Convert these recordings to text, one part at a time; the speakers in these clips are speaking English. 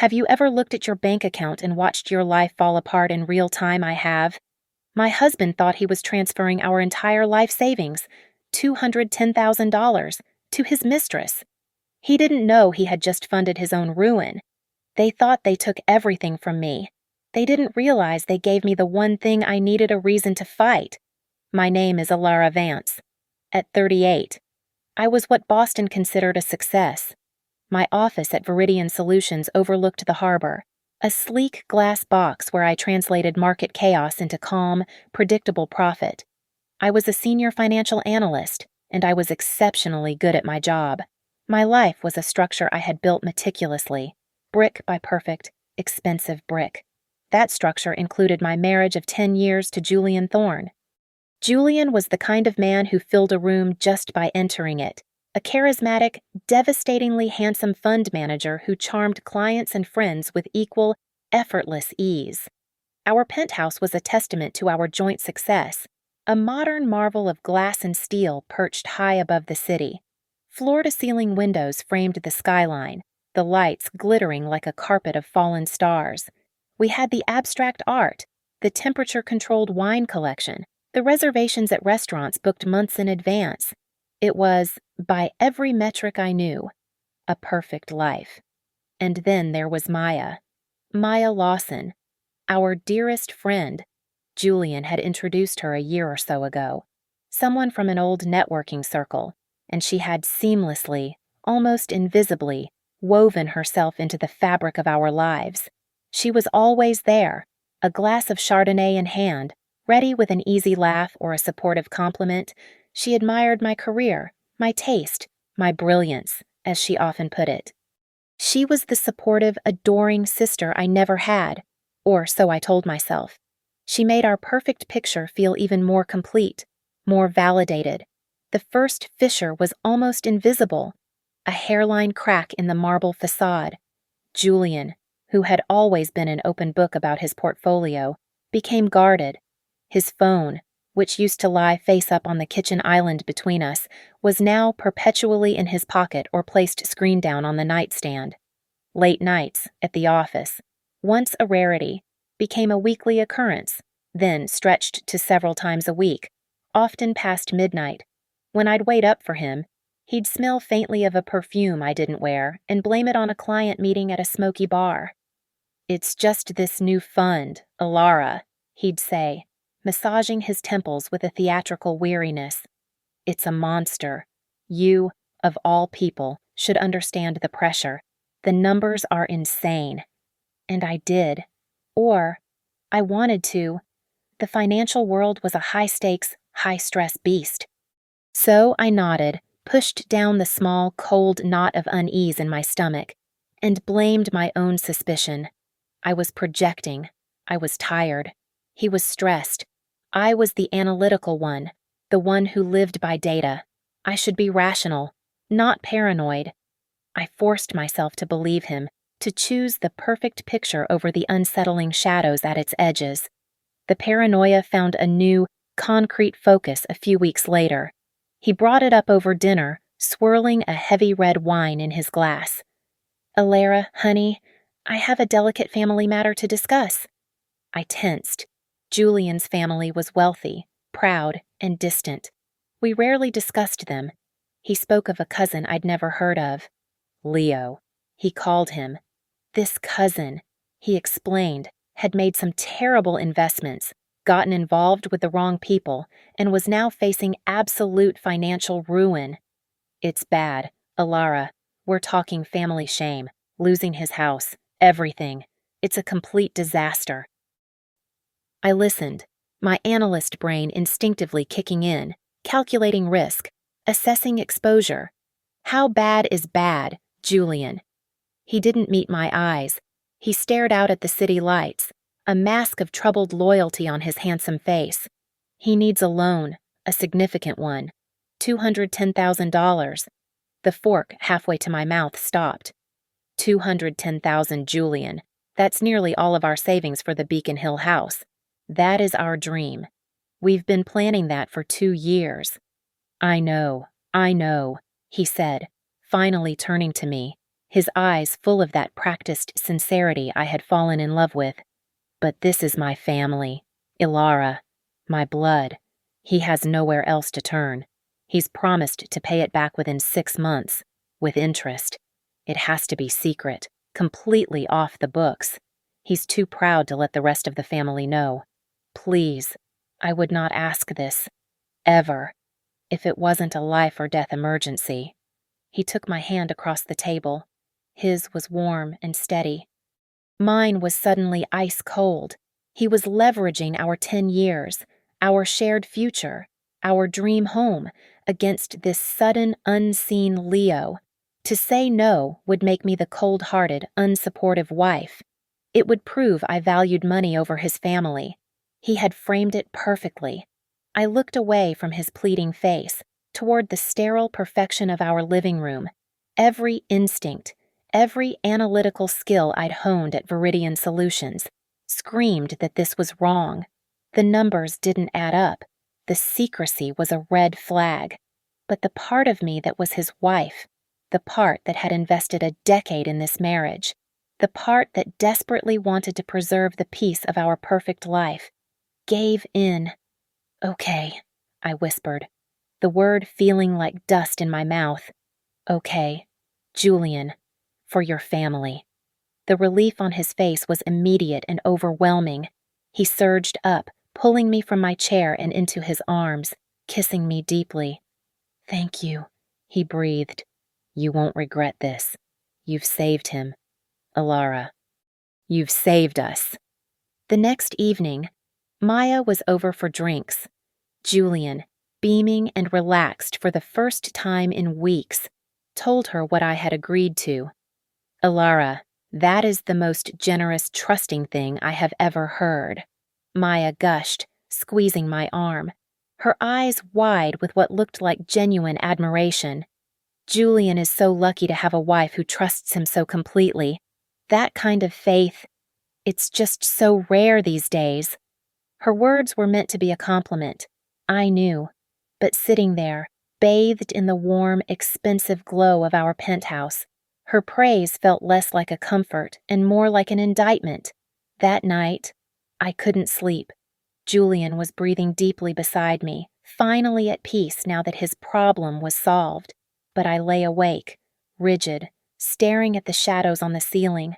Have you ever looked at your bank account and watched your life fall apart in real time? I have. My husband thought he was transferring our entire life savings, $210,000, to his mistress. He didn't know he had just funded his own ruin. They thought they took everything from me. They didn't realize they gave me the one thing I needed a reason to fight. My name is Alara Vance. At 38, I was what Boston considered a success. My office at Viridian Solutions overlooked the harbor, a sleek glass box where I translated market chaos into calm, predictable profit. I was a senior financial analyst, and I was exceptionally good at my job. My life was a structure I had built meticulously, brick by perfect, expensive brick. That structure included my marriage of 10 years to Julian Thorne. Julian was the kind of man who filled a room just by entering it, a charismatic, devastatingly handsome fund manager who charmed clients and friends with equal, effortless ease. Our penthouse was a testament to our joint success, a modern marvel of glass and steel perched high above the city. Floor-to-ceiling windows framed the skyline, the lights glittering like a carpet of fallen stars. We had the abstract art, the temperature-controlled wine collection, the reservations at restaurants booked months in advance. It was, by every metric I knew, a perfect life. And then there was Maya Lawson, our dearest friend. Julian had introduced her a year or so ago, someone from an old networking circle, and she had seamlessly, almost invisibly, woven herself into the fabric of our lives. She was always there, a glass of Chardonnay in hand, ready with an easy laugh or a supportive compliment. She admired my career, my taste, my brilliance, as she often put it. She was the supportive, adoring sister I never had, or so I told myself. She made our perfect picture feel even more complete, more validated. The first fissure was almost invisible, a hairline crack in the marble facade. Julian, who had always been an open book about his portfolio, became guarded. His phone, which used to lie face up on the kitchen island between us, was now perpetually in his pocket or placed screen down on the nightstand. Late nights, at the office, once a rarity, became a weekly occurrence, then stretched to several times a week, often past midnight. When I'd wait up for him, he'd smell faintly of a perfume I didn't wear and blame it on a client meeting at a smoky bar. "It's just this new fund, Alara," he'd say, massaging his temples with a theatrical weariness. "It's a monster. You, of all people, should understand the pressure. The numbers are insane." And I did. Or, I wanted to. The financial world was a high-stakes, high-stress beast. So I nodded, pushed down the small, cold knot of unease in my stomach, and blamed my own suspicion. I was projecting. I was tired. He was stressed. I was the analytical one, the one who lived by data. I should be rational, not paranoid. I forced myself to believe him, to choose the perfect picture over the unsettling shadows at its edges. The paranoia found a new, concrete focus a few weeks later. He brought it up over dinner, swirling a heavy red wine in his glass. "Alara, honey, I have a delicate family matter to discuss." I tensed. Julian's family was wealthy, proud, and distant. We rarely discussed them. He spoke of a cousin I'd never heard of. Leo, he called him. This cousin, he explained, had made some terrible investments, gotten involved with the wrong people, and was now facing absolute financial ruin. "It's bad, Alara. We're talking family shame, losing his house, everything. It's a complete disaster." I listened, my analyst brain instinctively kicking in, calculating risk, assessing exposure. How bad is bad, Julian? He didn't meet my eyes. He stared out at the city lights, a mask of troubled loyalty on his handsome face. "He needs a loan, a significant one. $210,000. The fork halfway to my mouth stopped. $210,000, Julian. That's nearly all of our savings for the Beacon Hill house. That is our dream. We've been planning that for 2 years. I know, he said, finally turning to me, his eyes full of that practiced sincerity I had fallen in love with. "But this is my family. Ilara. My blood. He has nowhere else to turn. He's promised to pay it back within 6 months, with interest. It has to be secret, completely off the books. He's too proud to let the rest of the family know. Please, I would not ask this, ever, if it wasn't a life or death emergency." He took my hand across the table. His was warm and steady. Mine was suddenly ice cold. He was leveraging our 10 years, our shared future, our dream home, against this sudden, unseen Leo. To say no would make me the cold-hearted, unsupportive wife. It would prove I valued money over his family. He had framed it perfectly. I looked away from his pleading face, toward the sterile perfection of our living room. Every instinct, every analytical skill I'd honed at Viridian Solutions screamed that this was wrong. The numbers didn't add up. The secrecy was a red flag. But the part of me that was his wife, the part that had invested a decade in this marriage, the part that desperately wanted to preserve the peace of our perfect life, gave in. "Okay," I whispered, the word feeling like dust in my mouth. "Okay, Julian, for your family." The relief on his face was immediate and overwhelming. He surged up, pulling me from my chair and into his arms, kissing me deeply. "Thank you," he breathed. "You won't regret this. You've saved him. Ilara. You've saved us." The next evening, Maya was over for drinks. Julian, beaming and relaxed for the first time in weeks, told her what I had agreed to. "Ilara, that is the most generous, trusting thing I have ever heard," Maya gushed, squeezing my arm, her eyes wide with what looked like genuine admiration. "Julian is so lucky to have a wife who trusts him so completely. That kind of faith, it's just so rare these days." Her words were meant to be a compliment, I knew, but sitting there, bathed in the warm, expensive glow of our penthouse, her praise felt less like a comfort and more like an indictment. That night, I couldn't sleep. Julian was breathing deeply beside me, finally at peace now that his problem was solved. But I lay awake, rigid, staring at the shadows on the ceiling.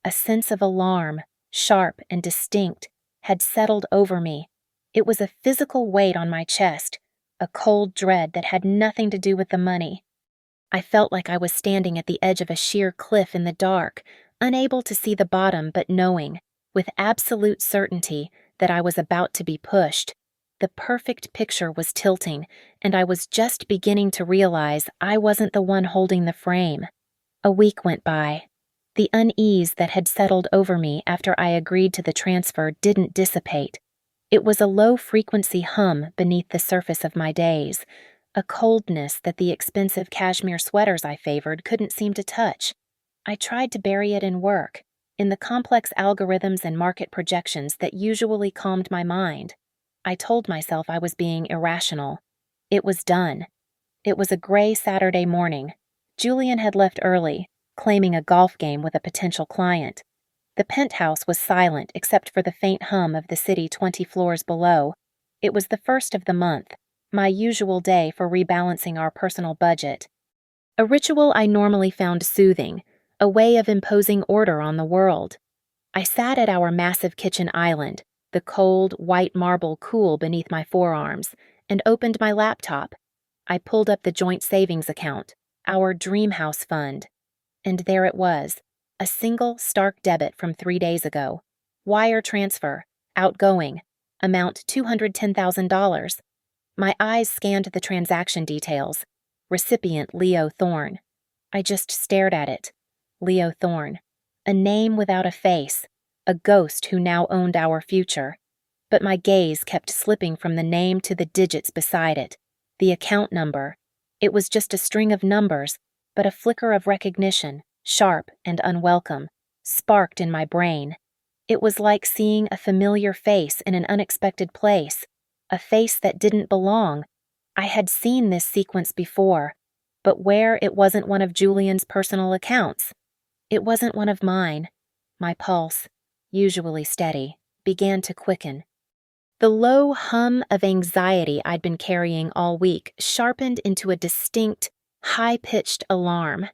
A sense of alarm, sharp and distinct, had settled over me. It was a physical weight on my chest, a cold dread that had nothing to do with the money. I felt like I was standing at the edge of a sheer cliff in the dark, unable to see the bottom but knowing, with absolute certainty, that I was about to be pushed. The perfect picture was tilting, and I was just beginning to realize I wasn't the one holding the frame. A week went by. The unease that had settled over me after I agreed to the transfer didn't dissipate. It was a low-frequency hum beneath the surface of my days, a coldness that the expensive cashmere sweaters I favored couldn't seem to touch. I tried to bury it in work, in the complex algorithms and market projections that usually calmed my mind. I told myself I was being irrational. It was done. It was a gray Saturday morning. Julian had left early, claiming a golf game with a potential client. The penthouse was silent except for the faint hum of the city 20 floors below. It was the first of the month, my usual day for rebalancing our personal budget. A ritual I normally found soothing, a way of imposing order on the world. I sat at our massive kitchen island, the cold, white marble cool beneath my forearms, and opened my laptop. I pulled up the joint savings account, our dream house fund. And there it was, a single stark debit from 3 days ago. Wire transfer, outgoing, amount $210,000. My eyes scanned the transaction details. Recipient Leo Thorne. I just stared at it. Leo Thorne. A name without a face. A ghost who now owned our future. But my gaze kept slipping from the name to the digits beside it. The account number. It was just a string of numbers, but a flicker of recognition, sharp and unwelcome, sparked in my brain. It was like seeing a familiar face in an unexpected place, a face that didn't belong. I had seen this sequence before, but where it wasn't one of Julian's personal accounts. It wasn't one of mine. My pulse, usually steady, began to quicken. The low hum of anxiety I'd been carrying all week sharpened into a distinct, high-pitched alarm.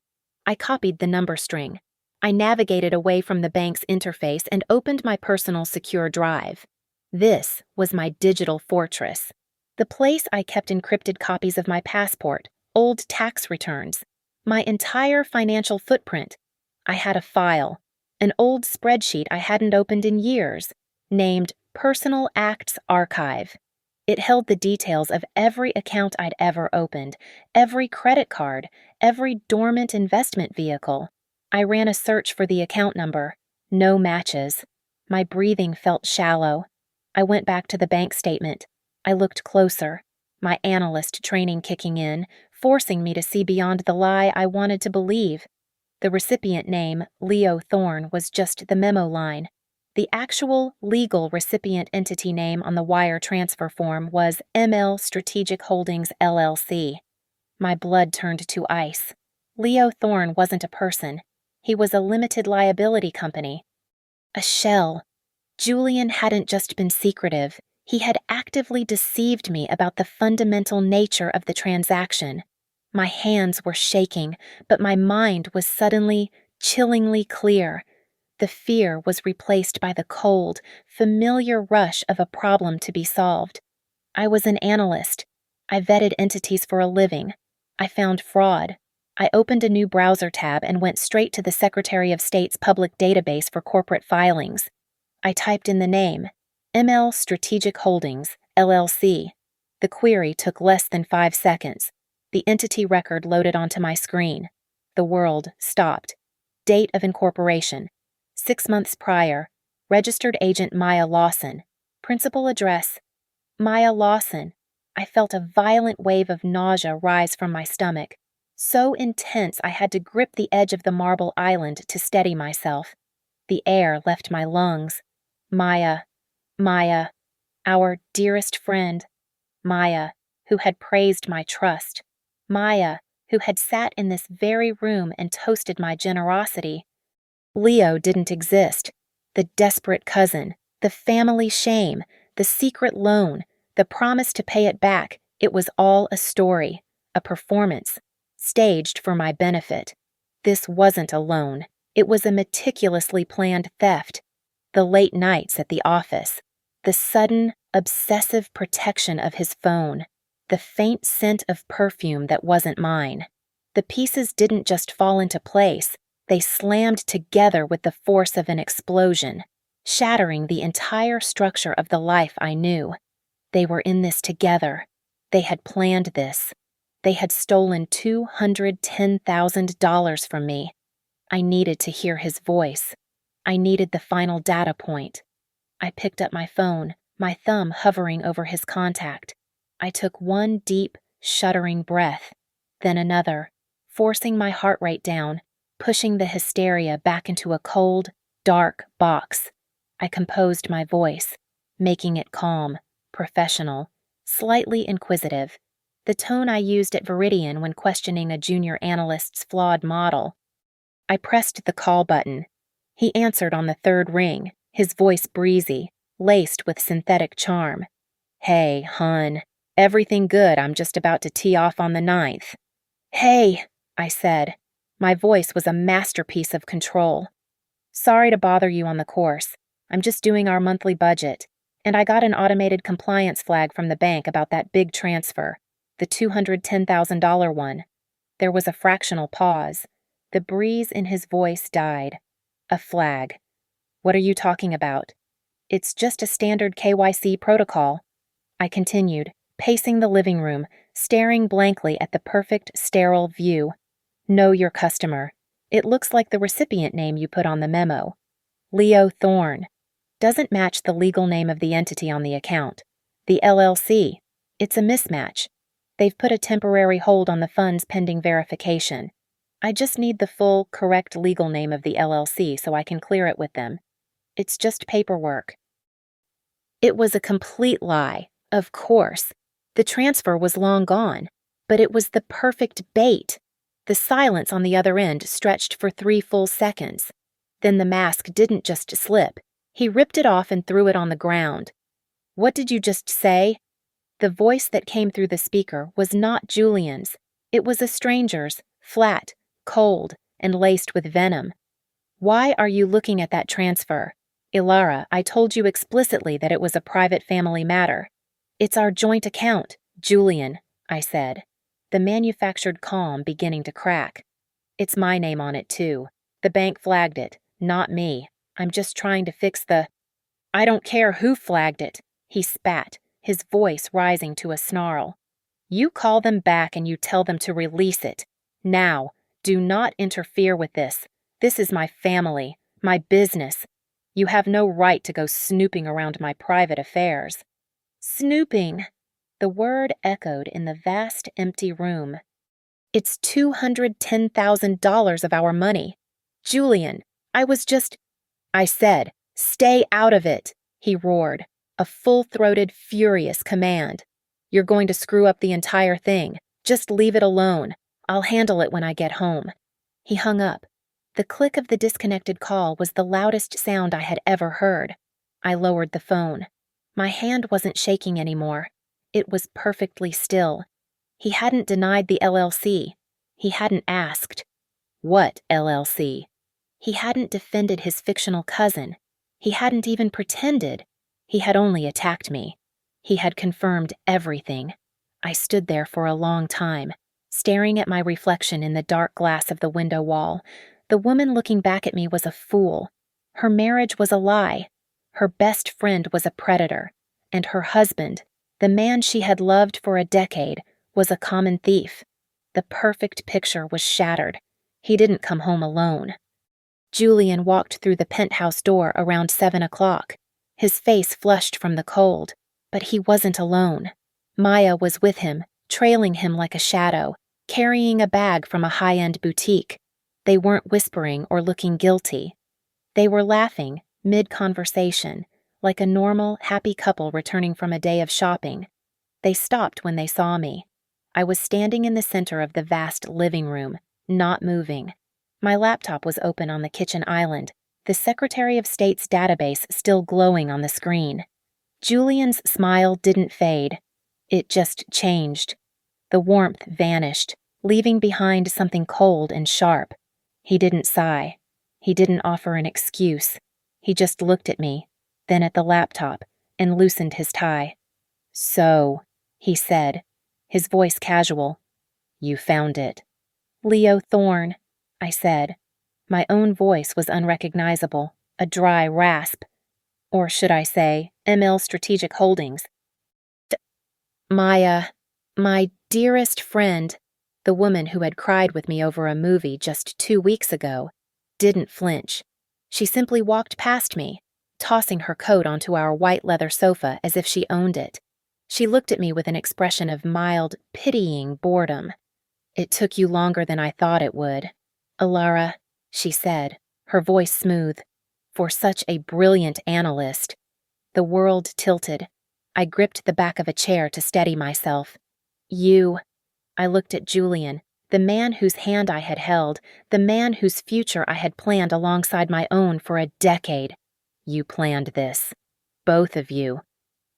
I copied the number string. I navigated away from the bank's interface and opened my personal secure drive. This was my digital fortress. The place I kept encrypted copies of my passport, old tax returns, my entire financial footprint. I had a file, an old spreadsheet I hadn't opened in years, named Personal Acts Archive. It held the details of every account I'd ever opened, every credit card, every dormant investment vehicle. I ran a search for the account number. No matches. My breathing felt shallow. I went back to the bank statement. I looked closer, my analyst training kicking in, forcing me to see beyond the lie I wanted to believe. The recipient name, Leo Thorne, was just the memo line. The actual legal recipient entity name on the wire transfer form was ML Strategic Holdings LLC. My blood turned to ice. Leo Thorne wasn't a person. He was a limited liability company. A shell. Julian hadn't just been secretive. He had actively deceived me about the fundamental nature of the transaction. My hands were shaking, but my mind was suddenly, chillingly clear. The fear was replaced by the cold, familiar rush of a problem to be solved. I was an analyst. I vetted entities for a living. I found fraud. I opened a new browser tab and went straight to the Secretary of State's public database for corporate filings. I typed in the name, ML Strategic Holdings, LLC. The query took less than 5 seconds. The entity record loaded onto my screen. The world stopped. Date of incorporation: 6 months prior. Registered agent Maya Lawson. Principal address: Maya Lawson. I felt a violent wave of nausea rise from my stomach. So intense I had to grip the edge of the marble island to steady myself. The air left my lungs. Maya, our dearest friend. Maya, who had praised my trust. Maya, who had sat in this very room and toasted my generosity. Leo didn't exist. The desperate cousin, the family shame, the secret loan, the promise to pay it back, it was all a story, a performance, staged for my benefit. This wasn't a loan. It was a meticulously planned theft. The late nights at the office, the sudden, obsessive protection of his phone, the faint scent of perfume that wasn't mine. The pieces didn't just fall into place, they slammed together with the force of an explosion, shattering the entire structure of the life I knew. They were in this together. They had planned this. They had stolen $210,000 from me. I needed to hear his voice. I needed the final data point. I picked up my phone, my thumb hovering over his contact. I took one deep, shuddering breath, then another, forcing my heart rate down, pushing the hysteria back into a cold, dark box. I composed my voice, making it calm, professional, slightly inquisitive, the tone I used at Veridian when questioning a junior analyst's flawed model. I pressed the call button. He answered on the third ring, his voice breezy, laced with synthetic charm. "Hey, hun. Everything good. I'm just about to tee off on the 9th. "Hey," I said. My voice was a masterpiece of control. "Sorry to bother you on the course. I'm just doing our monthly budget, and I got an automated compliance flag from the bank about that big transfer, the $210,000 one." There was a fractional pause. The breeze in his voice died. A flag. "What are you talking about?" "It's just a standard KYC protocol." I continued, pacing the living room, staring blankly at the perfect, sterile view. "Know your customer. It looks like the recipient name you put on the memo. Leo Thorne. Doesn't match the legal name of the entity on the account. The LLC. It's a mismatch. They've put a temporary hold on the funds pending verification. I just need the full, correct legal name of the LLC so I can clear it with them. It's just paperwork." It was a complete lie, of course. The transfer was long gone, but it was the perfect bait. The silence on the other end stretched for 3 full seconds. Then the mask didn't just slip. He ripped it off and threw it on the ground. "What did you just say?" The voice that came through the speaker was not Julian's. It was a stranger's, flat, cold, and laced with venom. "Why are you looking at that transfer? Ilara, I told you explicitly that it was a private family matter." "It's our joint account, Julian," I said, the manufactured calm beginning to crack. "It's my name on it, too. The bank flagged it, not me. I'm just trying to fix the—" "I don't care who flagged it," he spat, his voice rising to a snarl. "You call them back and you tell them to release it. Now, do not interfere with this. This is my family, my business. You have no right to go snooping around my private affairs." Snooping. The word echoed in the vast, empty room. "It's $210,000 of our money. Julian, I said, stay out of it," he roared, a full-throated, furious command. "You're going to screw up the entire thing. Just leave it alone. I'll handle it when I get home." He hung up. The click of the disconnected call was the loudest sound I had ever heard. I lowered the phone. My hand wasn't shaking anymore. It was perfectly still. He hadn't denied the LLC. He hadn't asked. What LLC? He hadn't defended his fictional cousin. He hadn't even pretended. He had only attacked me. He had confirmed everything. I stood there for a long time, staring at my reflection in the dark glass of the window wall. The woman looking back at me was a fool. Her marriage was a lie. Her best friend was a predator. And her husband, the man she had loved for a decade, was a common thief. The perfect picture was shattered. He didn't come home alone. Julian walked through the penthouse door around 7 o'clock. His face flushed from the cold, but he wasn't alone. Maya was with him, trailing him like a shadow, carrying a bag from a high-end boutique. They weren't whispering or looking guilty. They were laughing, mid-conversation, like a normal, happy couple returning from a day of shopping. They stopped when they saw me. I was standing in the center of the vast living room, not moving. My laptop was open on the kitchen island, the Secretary of State's database still glowing on the screen. Julian's smile didn't fade. It just changed. The warmth vanished, leaving behind something cold and sharp. He didn't sigh. He didn't offer an excuse. He just looked at me, then at the laptop, and loosened his tie. "So," he said, his voice casual, "you found it." "Leo Thorne," I said. My own voice was unrecognizable, a dry rasp. Or should I say, ML Strategic Holdings. My dearest friend, the woman who had cried with me over a movie just 2 weeks ago, didn't flinch. She simply walked past me, tossing her coat onto our white leather sofa as if she owned it. She looked at me with an expression of mild, pitying boredom. "It took you longer than I thought it would. Ilara," she said, her voice smooth. "For such a brilliant analyst." The world tilted. I gripped the back of a chair to steady myself. "You—" I looked at Julian, the man whose hand I had held, the man whose future I had planned alongside my own for a decade. "You planned this. Both of you."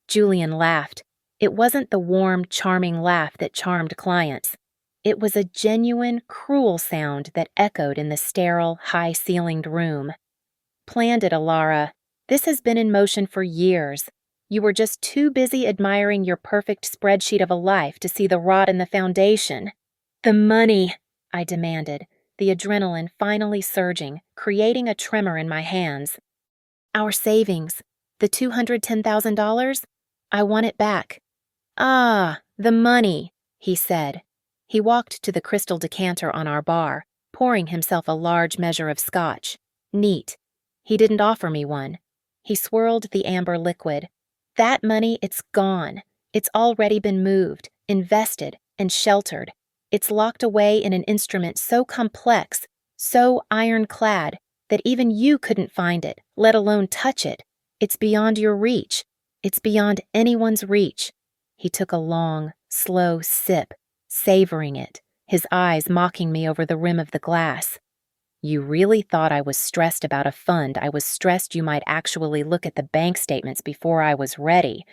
Julian laughed. It wasn't the warm, charming laugh that charmed clients. It was a genuine, cruel sound that echoed in the sterile, high-ceilinged room. "Planned it, Ilara. This has been in motion for years. You were just too busy admiring your perfect spreadsheet of a life to see the rot in the foundation." "The money," I demanded, the adrenaline finally surging, creating a tremor in my hands. "Our savings. The $210,000? I want it back." "Ah, the money," he said. He walked to the crystal decanter on our bar, pouring himself a large measure of scotch. Neat. He didn't offer me one. He swirled the amber liquid. "That money, it's gone. It's already been moved, invested, and sheltered. It's locked away in an instrument so complex, so ironclad, that even you couldn't find it, let alone touch it. It's beyond your reach. It's beyond anyone's reach." He took a long, slow sip, savoring it, his eyes mocking me over the rim of the glass. You really thought I was stressed about a fund. I was stressed you might actually look at the bank statements before I was ready.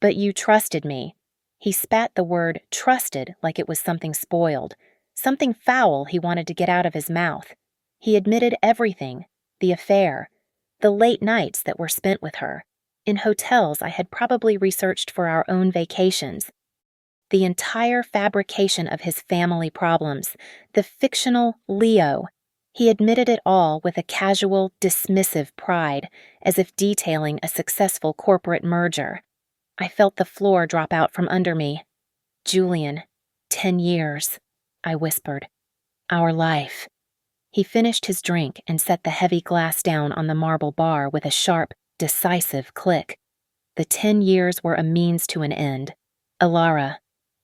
But you trusted me. He spat the word trusted like it was something spoiled, something foul he wanted to get out of his mouth. He admitted everything, the affair, the late nights that were spent with her, in hotels I had probably researched for our own vacations. The entire fabrication of his family problems, the fictional Leo. He admitted it all with a casual, dismissive pride, as if detailing a successful corporate merger. I felt the floor drop out from under me. Julian, 10 years, I whispered. Our life. He finished his drink and set the heavy glass down on the marble bar with a sharp, decisive click. The 10 years were a means to an end. Ilara,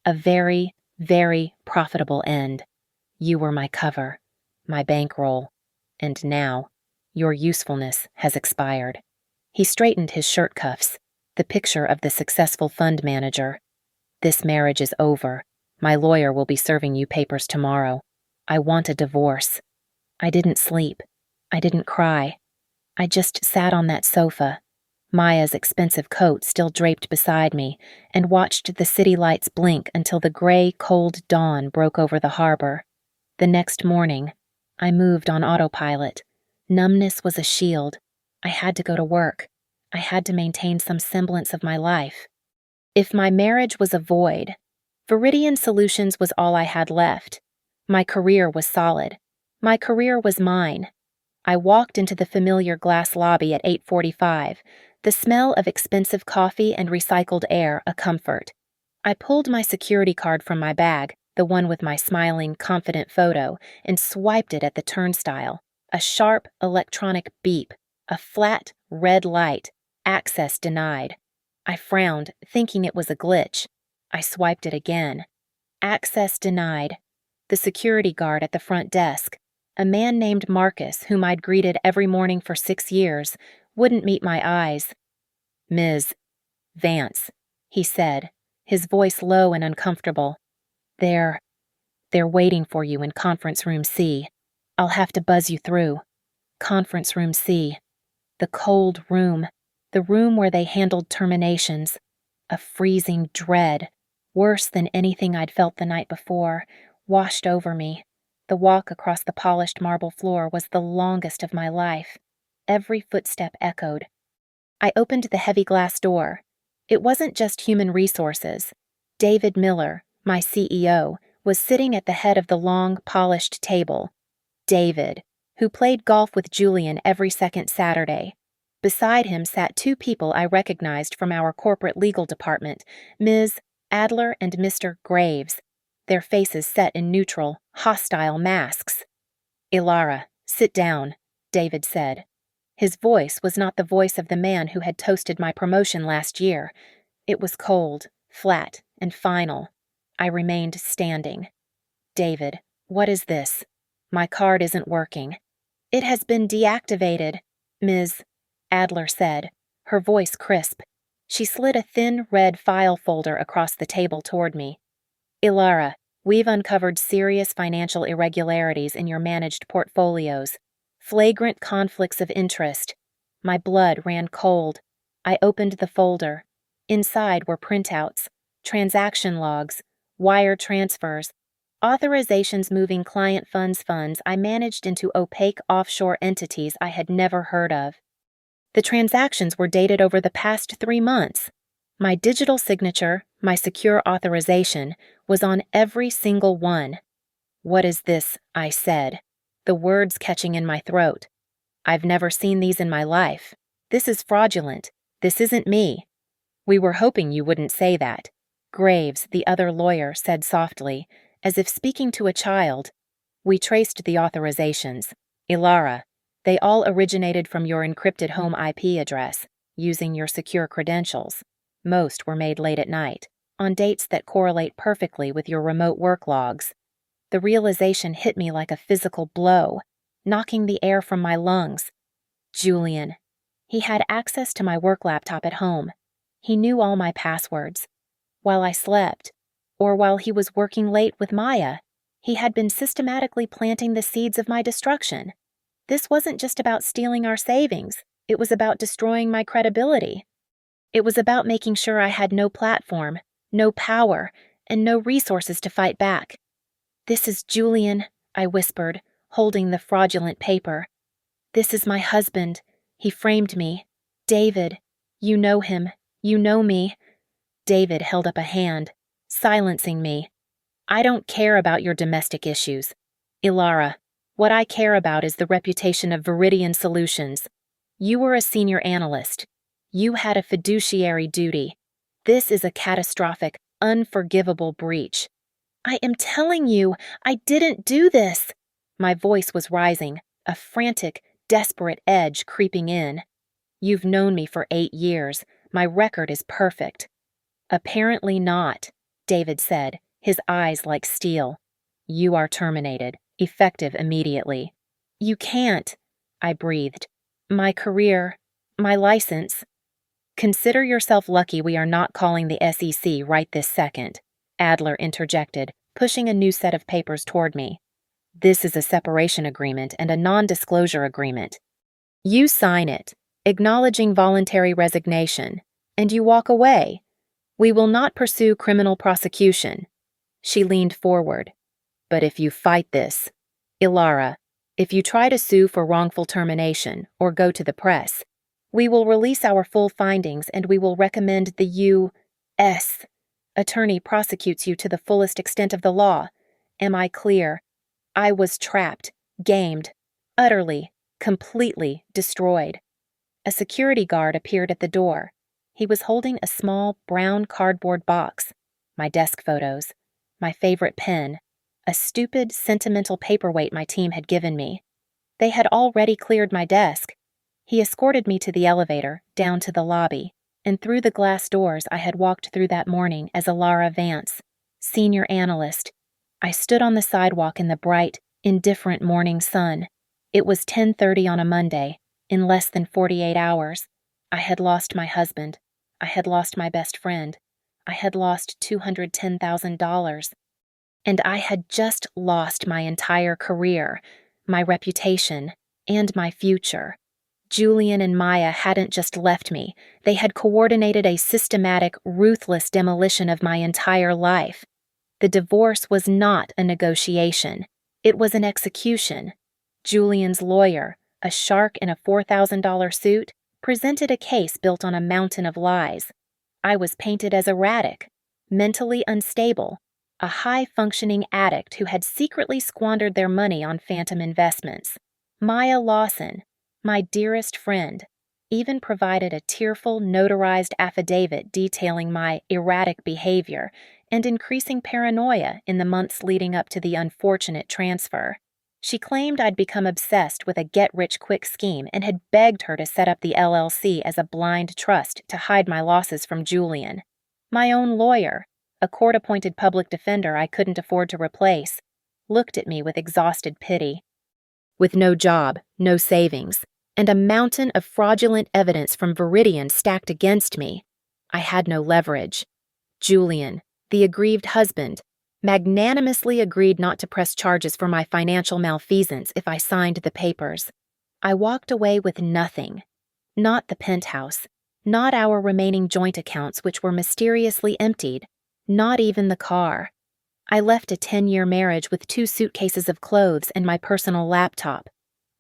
a very, very profitable end. You were my cover, my bankroll, and now your usefulness has expired. He straightened his shirt cuffs, the picture of the successful fund manager. This marriage is over. My lawyer will be serving you papers tomorrow. I want a divorce. I didn't sleep. I didn't cry. I just sat on that sofa, Maya's expensive coat still draped beside me, and watched the city lights blink until the gray, cold dawn broke over the harbor. The next morning, I moved on autopilot. Numbness was a shield. I had to go to work. I had to maintain some semblance of my life. If my marriage was a void, Viridian Solutions was all I had left. My career was solid. My career was mine. I walked into the familiar glass lobby at 8:45, the smell of expensive coffee and recycled air a comfort. I pulled my security card from my bag, the one with my smiling, confident photo, and swiped it at the turnstile. A sharp electronic beep, a flat, red light, access denied. I frowned, thinking it was a glitch. I swiped it again. Access denied. The security guard at the front desk, a man named Marcus, whom I'd greeted every morning for 6 years, wouldn't meet my eyes. Ms. Vance, he said, his voice low and uncomfortable. They're waiting for you in Conference Room C. I'll have to buzz you through. Conference Room C. The cold room. The room where they handled terminations. A freezing dread, worse than anything I'd felt the night before, washed over me. The walk across the polished marble floor was the longest of my life. Every footstep echoed. I opened the heavy glass door. It wasn't just human resources. David Miller, my CEO, was sitting at the head of the long, polished table. David, who played golf with Julian every second Saturday. Beside him sat 2 people I recognized from our corporate legal department, Ms. Adler and Mr. Graves, their faces set in neutral, hostile masks. Ilara, sit down, David said. His voice was not the voice of the man who had toasted my promotion last year. It was cold, flat, and final. I remained standing. David, what is this? My card isn't working. It has been deactivated, Ms. Adler said, her voice crisp. She slid a thin red file folder across the table toward me. Ilara, we've uncovered serious financial irregularities in your managed portfolios. Flagrant conflicts of interest. My blood ran cold. I opened the folder. Inside were printouts, transaction logs, wire transfers, authorizations moving client funds I managed into opaque offshore entities I had never heard of. The transactions were dated over the past 3 months. My digital signature, my secure authorization, was on every single one. What is this? I said, the words catching in my throat. I've never seen these in my life. This is fraudulent. This isn't me. We were hoping you wouldn't say that, Graves, the other lawyer, said softly, as if speaking to a child. We traced the authorizations. Ilara, they all originated from your encrypted home IP address, using your secure credentials. Most were made late at night, on dates that correlate perfectly with your remote work logs. The realization hit me like a physical blow, knocking the air from my lungs. Julian. He had access to my work laptop at home. He knew all my passwords. While I slept, or while he was working late with Maya, He had been systematically planting the seeds of my destruction. This wasn't just about stealing our savings. It was about destroying my credibility. It was about making sure I had no platform, no power, and no resources to fight back. "This is Julian," I whispered, holding the fraudulent paper. "This is my husband. He framed me. David. You know him. You know me." David held up a hand, silencing me. "I don't care about your domestic issues. Ilara, what I care about is the reputation of Viridian Solutions. You were a senior analyst. You had a fiduciary duty. This is a catastrophic, unforgivable breach." "I am telling you, I didn't do this." My voice was rising, a frantic, desperate edge creeping in. "You've known me for 8 years. My record is perfect." "Apparently not," David said, his eyes like steel. "You are terminated, effective immediately." "You can't," I breathed. "My career, my license." "Consider yourself lucky we are not calling the SEC right this second," Adler interjected, pushing a new set of papers toward me. "This is a separation agreement and a non-disclosure agreement. You sign it, acknowledging voluntary resignation, and you walk away. We will not pursue criminal prosecution." She leaned forward. "But if you fight this, Ilara, if you try to sue for wrongful termination or go to the press, we will release our full findings and we will recommend the U.S. attorney prosecutes you to the fullest extent of the law. Am I clear? I was trapped, gamed, utterly, completely destroyed." A security guard appeared at the door. He was holding a small, brown cardboard box, my desk photos, my favorite pen, a stupid, sentimental paperweight my team had given me. They had already cleared my desk. He escorted me to the elevator, down to the lobby, and through the glass doors I had walked through that morning as Ilara Vance, senior analyst. I stood on the sidewalk in the bright, indifferent morning sun. It was 10:30 on a Monday. In less than 48 hours, I had lost my husband. I had lost my best friend. I had lost $210,000. And I had just lost my entire career, my reputation, and my future. Julian and Maya hadn't just left me. They had coordinated a systematic, ruthless demolition of my entire life. The divorce was not a negotiation. It was an execution. Julian's lawyer, a shark in a $4,000 suit, presented a case built on a mountain of lies. I was painted as erratic, mentally unstable, a high-functioning addict who had secretly squandered their money on phantom investments. Maya Lawson, my dearest friend, even provided a tearful, notarized affidavit detailing my erratic behavior and increasing paranoia in the months leading up to the unfortunate transfer. She claimed I'd become obsessed with a get-rich-quick scheme and had begged her to set up the LLC as a blind trust to hide my losses from Julian. My own lawyer, a court-appointed public defender I couldn't afford to replace, looked at me with exhausted pity. With no job, no savings, and a mountain of fraudulent evidence from Viridian stacked against me, I had no leverage. Julian, the aggrieved husband, magnanimously agreed not to press charges for my financial malfeasance if I signed the papers. I walked away with nothing. Not the penthouse, not our remaining joint accounts which were mysteriously emptied, not even the car. I left a 10-year marriage with 2 suitcases of clothes and my personal laptop.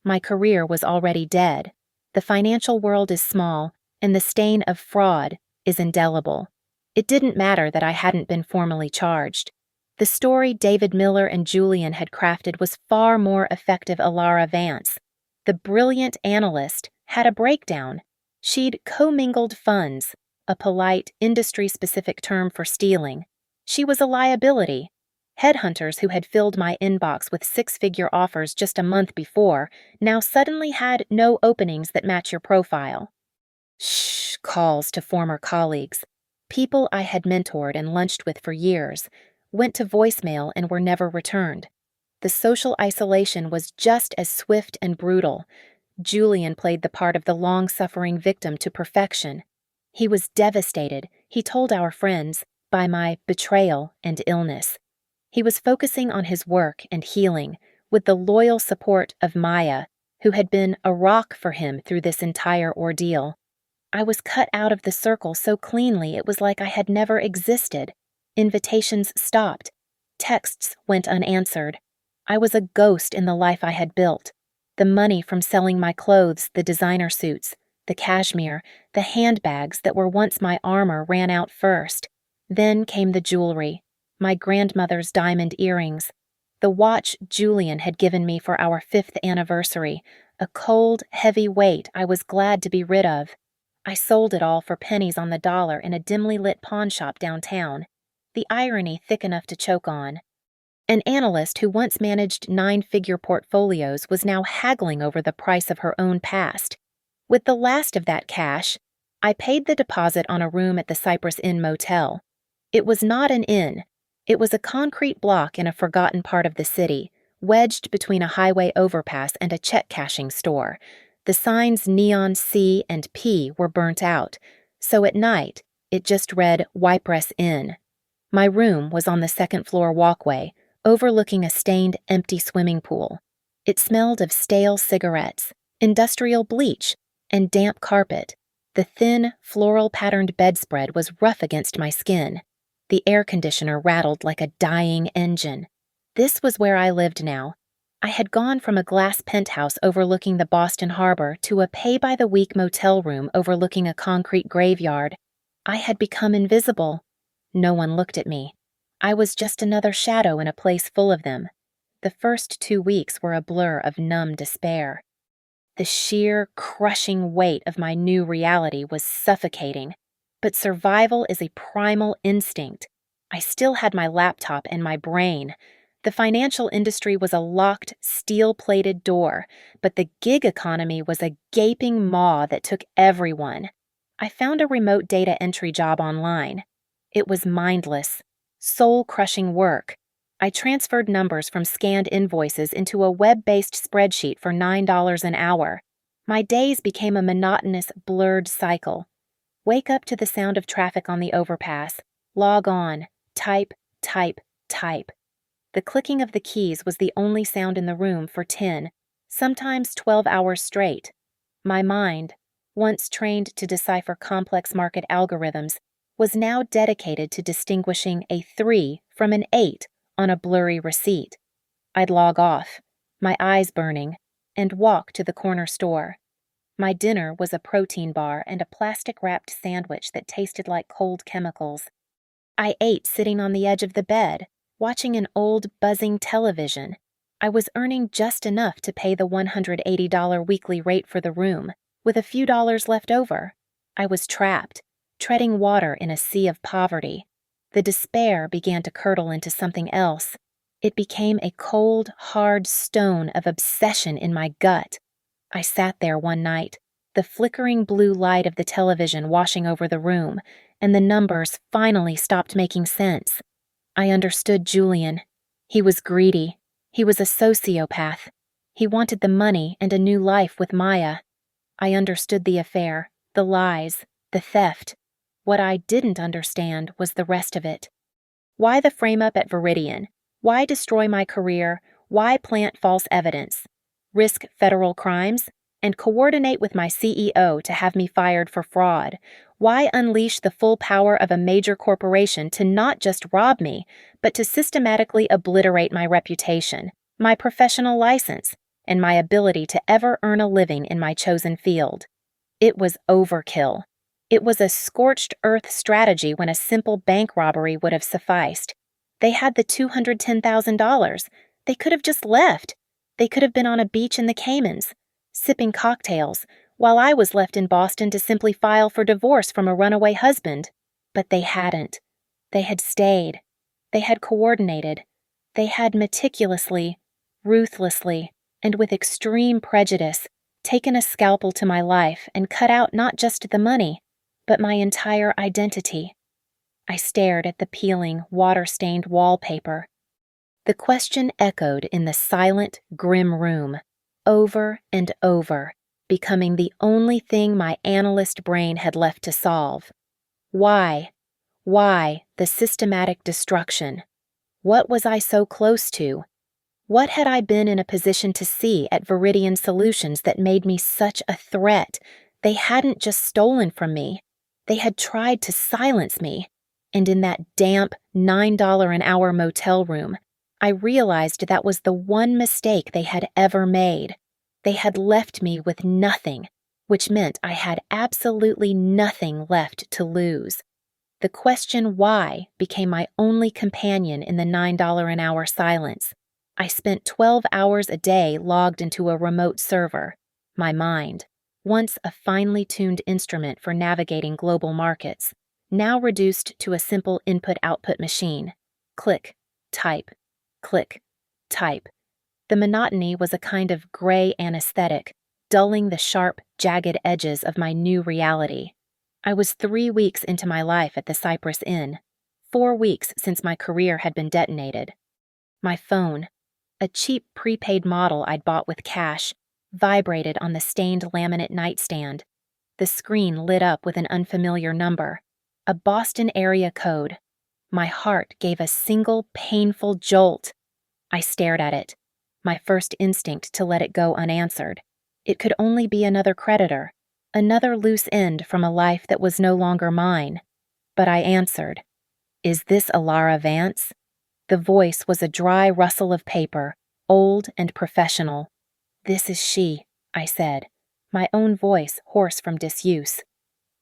My career was already dead. The financial world is small, and the stain of fraud is indelible. It didn't matter that I hadn't been formally charged. The story David Miller and Julian had crafted was far more effective. Ilara Vance, the brilliant analyst, had a breakdown. She'd commingled funds, a polite, industry-specific term for stealing. She was a liability. Headhunters who had filled my inbox with 6-figure offers just a month before now suddenly had no openings that match your profile. Shh, calls to former colleagues, people I had mentored and lunched with for years, went to voicemail and were never returned. The social isolation was just as swift and brutal. Julian played the part of the long-suffering victim to perfection. He was devastated, he told our friends, by my betrayal and illness. He was focusing on his work and healing, with the loyal support of Maya, who had been a rock for him through this entire ordeal. I was cut out of the circle so cleanly it was like I had never existed. Invitations stopped. Texts went unanswered. I was a ghost in the life I had built. The money from selling my clothes, the designer suits, the cashmere, the handbags that were once my armor ran out first. Then came the jewelry, my grandmother's diamond earrings, the watch Julian had given me for our 5th anniversary, a cold, heavy weight I was glad to be rid of. I sold it all for pennies on the dollar in a dimly lit pawn shop downtown, the irony thick enough to choke on. An analyst who once managed 9-figure portfolios was now haggling over the price of her own past. With the last of that cash, I paid the deposit on a room at the Cypress Inn Motel. It was not an inn. It was a concrete block in a forgotten part of the city, wedged between a highway overpass and a check-cashing store. The signs neon C and P were burnt out, so at night it just read Cypress Inn. My room was on the 2nd-floor walkway, overlooking a stained, empty swimming pool. It smelled of stale cigarettes, industrial bleach, and damp carpet. The thin, floral-patterned bedspread was rough against my skin. The air conditioner rattled like a dying engine. This was where I lived now. I had gone from a glass penthouse overlooking the Boston Harbor to a pay-by-the-week motel room overlooking a concrete graveyard. I had become invisible. No one looked at me. I was just another shadow in a place full of them. The first 2 weeks were a blur of numb despair. The sheer, crushing weight of my new reality was suffocating. But survival is a primal instinct. I still had my laptop and my brain. The financial industry was a locked, steel-plated door, but the gig economy was a gaping maw that took everyone. I found a remote data entry job online. It was mindless, soul-crushing work. I transferred numbers from scanned invoices into a web-based spreadsheet for $9 an hour. My days became a monotonous, blurred cycle. Wake up to the sound of traffic on the overpass, log on, type, type, type. The clicking of the keys was the only sound in the room for 10, sometimes 12 hours straight. My mind, once trained to decipher complex market algorithms, was now dedicated to distinguishing a 3 from an 8 on a blurry receipt. I'd log off, my eyes burning, and walk to the corner store. My dinner was a protein bar and a plastic-wrapped sandwich that tasted like cold chemicals. I ate sitting on the edge of the bed, watching an old, buzzing television. I was earning just enough to pay the $180 weekly rate for the room, with a few dollars left over. I was trapped, treading water in a sea of poverty. The despair began to curdle into something else. It became a cold, hard stone of obsession in my gut. I sat there one night, the flickering blue light of the television washing over the room, and the numbers finally stopped making sense. I understood Julian. He was greedy. He was a sociopath. He wanted the money and a new life with Maya. I understood the affair, the lies, the theft. What I didn't understand was the rest of it. Why the frame-up at Veridian? Why destroy my career? Why plant false evidence? Risk federal crimes? And coordinate with my CEO to have me fired for fraud? Why unleash the full power of a major corporation to not just rob me, but to systematically obliterate my reputation, my professional license, and my ability to ever earn a living in my chosen field? It was overkill. It was a scorched earth strategy when a simple bank robbery would have sufficed. They had the $210,000. They could have just left. They could have been on a beach in the Caymans, sipping cocktails, while I was left in Boston to simply file for divorce from a runaway husband. But they hadn't. They had stayed. They had coordinated. They had meticulously, ruthlessly, and with extreme prejudice, taken a scalpel to my life and cut out not just the money, but my entire identity. I stared at the peeling, water-stained wallpaper. The question echoed in the silent, grim room, over and over, becoming the only thing my analyst brain had left to solve. Why? Why the systematic destruction? What was I so close to? What had I been in a position to see at Viridian Solutions that made me such a threat? They hadn't just stolen from me. They had tried to silence me. And in that damp, $9 an hour motel room, I realized that was the one mistake they had ever made. They had left me with nothing, which meant I had absolutely nothing left to lose. The question why became my only companion in the $9 an hour silence. I spent 12 hours a day logged into a remote server, my mind, once a finely tuned instrument for navigating global markets, now reduced to a simple input-output machine. Click, type, click, type. The monotony was a kind of gray anesthetic, dulling the sharp, jagged edges of my new reality. I was 3 weeks into my life at the Cypress Inn, 4 weeks since my career had been detonated. My phone, a cheap prepaid model I'd bought with cash, vibrated on the stained laminate nightstand. The screen lit up with an unfamiliar number, a Boston area code. My heart gave a single painful jolt. I stared at it, my first instinct to let it go unanswered. It could only be another creditor, another loose end from a life that was no longer mine. But I answered, "Is this Alara Vance?" The voice was a dry rustle of paper, old and professional. "This is she," I said, my own voice hoarse from disuse.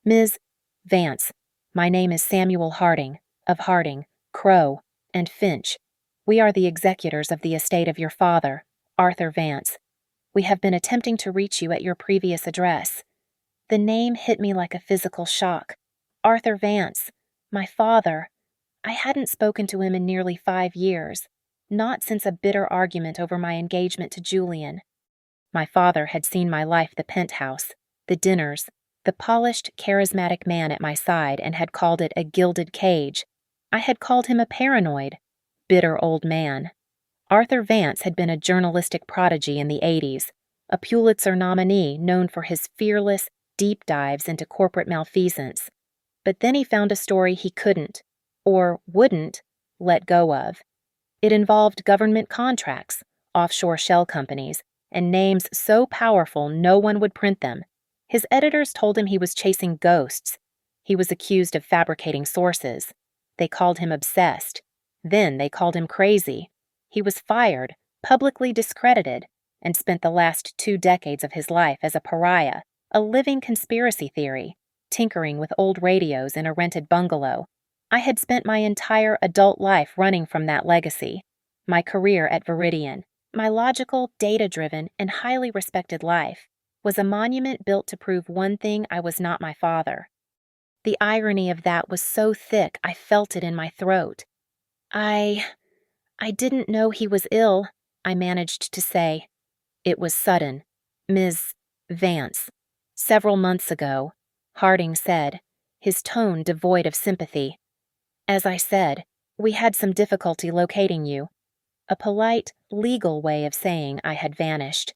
"Ms. Vance, my name is Samuel Harding, of Harding, Crow, and Finch. We are the executors of the estate of your father, Arthur Vance. We have been attempting to reach you at your previous address." The name hit me like a physical shock. Arthur Vance, my father. I hadn't spoken to him in nearly 5 years, not since a bitter argument over my engagement to Julian. My father had seen my life the penthouse, the dinners, the polished, charismatic man at my side, and had called it a gilded cage. I had called him a paranoid, bitter old man. Arthur Vance had been a journalistic prodigy in the 80s, a Pulitzer nominee known for his fearless, deep dives into corporate malfeasance. But then he found a story he couldn't, or wouldn't, let go of. It involved government contracts, offshore shell companies, and names so powerful no one would print them. His editors told him he was chasing ghosts. He was accused of fabricating sources. They called him obsessed. Then they called him crazy. He was fired, publicly discredited, and spent the last 2 decades of his life as a pariah, a living conspiracy theory, tinkering with old radios in a rented bungalow. I had spent my entire adult life running from that legacy. My career at Viridian, my logical, data-driven, and highly respected life, was a monument built to prove one thing: I was not my father. The irony of that was so thick I felt it in my throat. I didn't know he was ill," I managed to say. "It was sudden, Ms. Vance. Several months ago," Harding said, his tone devoid of sympathy. "As I said, we had some difficulty locating you." A polite, legal way of saying I had vanished.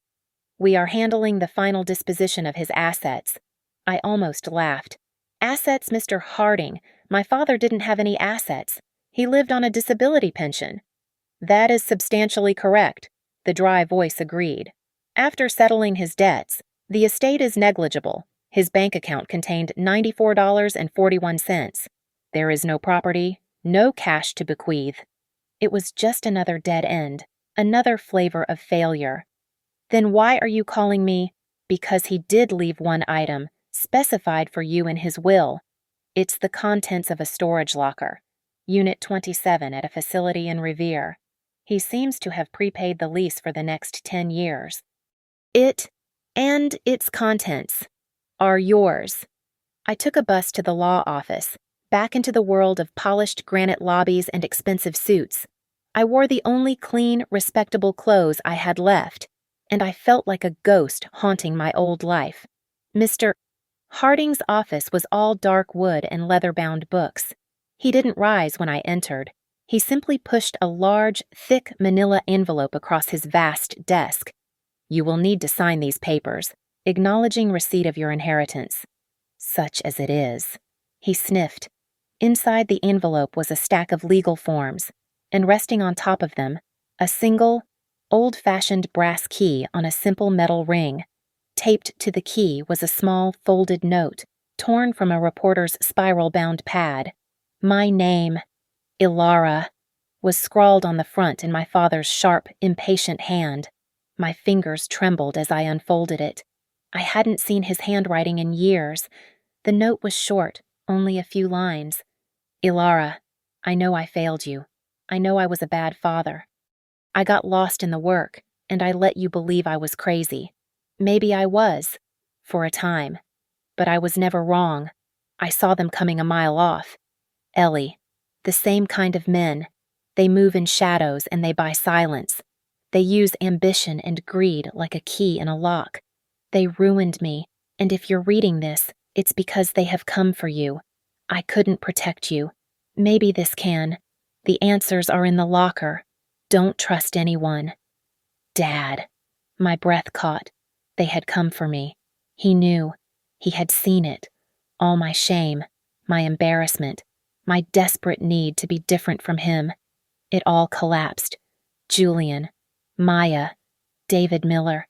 "We are handling the final disposition of his assets." I almost laughed. "Assets, Mr. Harding? My father didn't have any assets. He lived on a disability pension." "That is substantially correct," the dry voice agreed. "After settling his debts, the estate is negligible. His bank account contained $94.41. There is no property, no cash to bequeath." It was just another dead end, another flavor of failure. "Then why are you calling me?" "Because he did leave one item, specified for you in his will. It's the contents of a storage locker, Unit 27 at a facility in Revere. He seems to have prepaid the lease for the next 10 years. It, and its contents, are yours." I took a bus to the law office, back into the world of polished granite lobbies and expensive suits. I wore the only clean, respectable clothes I had left, and I felt like a ghost haunting my old life. Mr. Harding's office was all dark wood and leather-bound books. He didn't rise when I entered. He simply pushed a large, thick manila envelope across his vast desk. "You will need to sign these papers, acknowledging receipt of your inheritance. Such as it is." He sniffed. Inside the envelope was a stack of legal forms, and resting on top of them, a single, old-fashioned brass key on a simple metal ring. Taped to the key was a small, folded note, torn from a reporter's spiral-bound pad. My name, Ilara, was scrawled on the front in my father's sharp, impatient hand. My fingers trembled as I unfolded it. I hadn't seen his handwriting in years. The note was short, only a few lines. Ilara, I know I failed you. I know I was a bad father. I got lost in the work, and I let you believe I was crazy. Maybe I was, for a time. But I was never wrong. I saw them coming a mile off. Ellie, the same kind of men. They move in shadows and they buy silence. They use ambition and greed like a key in a lock. They ruined me, and if you're reading this, it's because they have come for you. I couldn't protect you. Maybe this can. The answers are in the locker. Don't trust anyone. Dad. My breath caught. They had come for me. He knew. He had seen it. All my shame, my embarrassment, my desperate need to be different from him. It all collapsed. Julian, Maya, David Miller.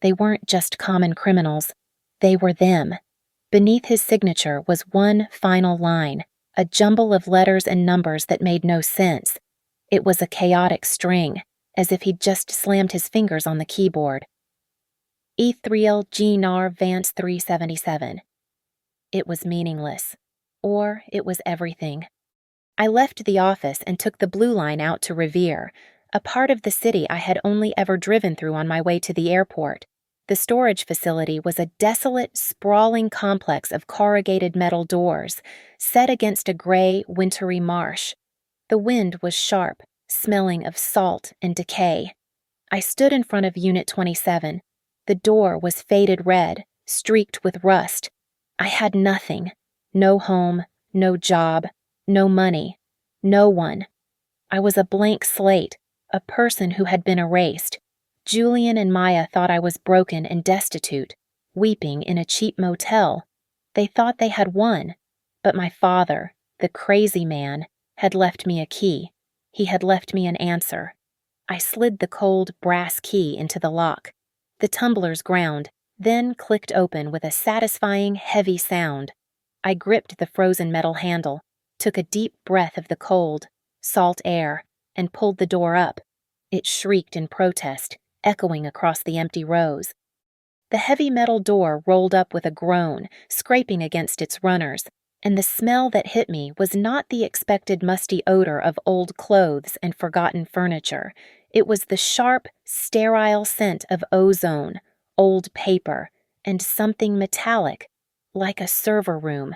They weren't just common criminals. They were them. Beneath his signature was one final line, a jumble of letters and numbers that made no sense. It was a chaotic string, as if he'd just slammed his fingers on the keyboard. Ethriel Gnar Vance 377. It was meaningless. Or it was everything. I left the office and took the Blue Line out to Revere, a part of the city I had only ever driven through on my way to the airport. The storage facility was a desolate, sprawling complex of corrugated metal doors, set against a gray, wintry marsh. The wind was sharp, smelling of salt and decay. I stood in front of Unit 27. The door was faded red, streaked with rust. I had nothing. No home, no job, no money, no one. I was a blank slate, a person who had been erased. Julian and Maya thought I was broken and destitute, weeping in a cheap motel. They thought they had won, but my father, the crazy man, had left me a key. He had left me an answer. I slid the cold brass key into the lock. The tumblers ground, then clicked open with a satisfying, heavy sound. I gripped the frozen metal handle, took a deep breath of the cold, salt air, and pulled the door up. It shrieked in protest, echoing across the empty rows. The heavy metal door rolled up with a groan, scraping against its runners, and the smell that hit me was not the expected musty odor of old clothes and forgotten furniture. It was the sharp, sterile scent of ozone, old paper, and something metallic, like a server room.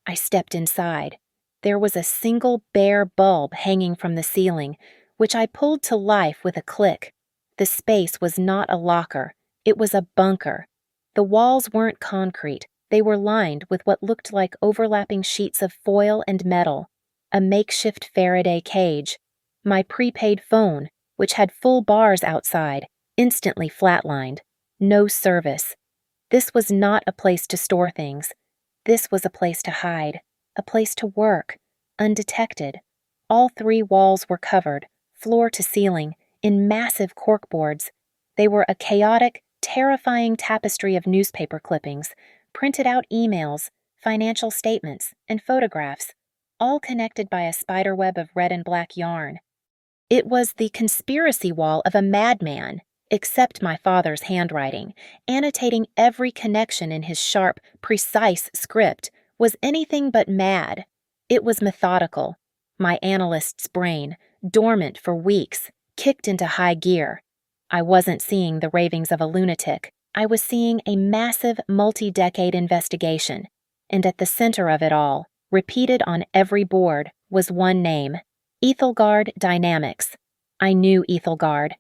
I stepped inside. There was a single bare bulb hanging from the ceiling, which I pulled to life with a click. The space was not a locker. It was a bunker. The walls weren't concrete. They were lined with what looked like overlapping sheets of foil and metal, a makeshift Faraday cage. My prepaid phone, which had full bars outside, instantly flatlined. No service. This was not a place to store things. This was a place to hide, a place to work, undetected. All 3 walls were covered, floor to ceiling, in massive corkboards. They were a chaotic, terrifying tapestry of newspaper clippings, printed out emails, financial statements, and photographs, all connected by a spiderweb of red and black yarn. It was the conspiracy wall of a madman, except my father's handwriting, annotating every connection in his sharp, precise script, was anything but mad. It was methodical. My analyst's brain, dormant for weeks, kicked into high gear. I wasn't seeing the ravings of a lunatic. I was seeing a massive, multi-decade investigation, and at the center of it all, repeated on every board, was one name: Ethelgard Dynamics. I knew Ethelgard.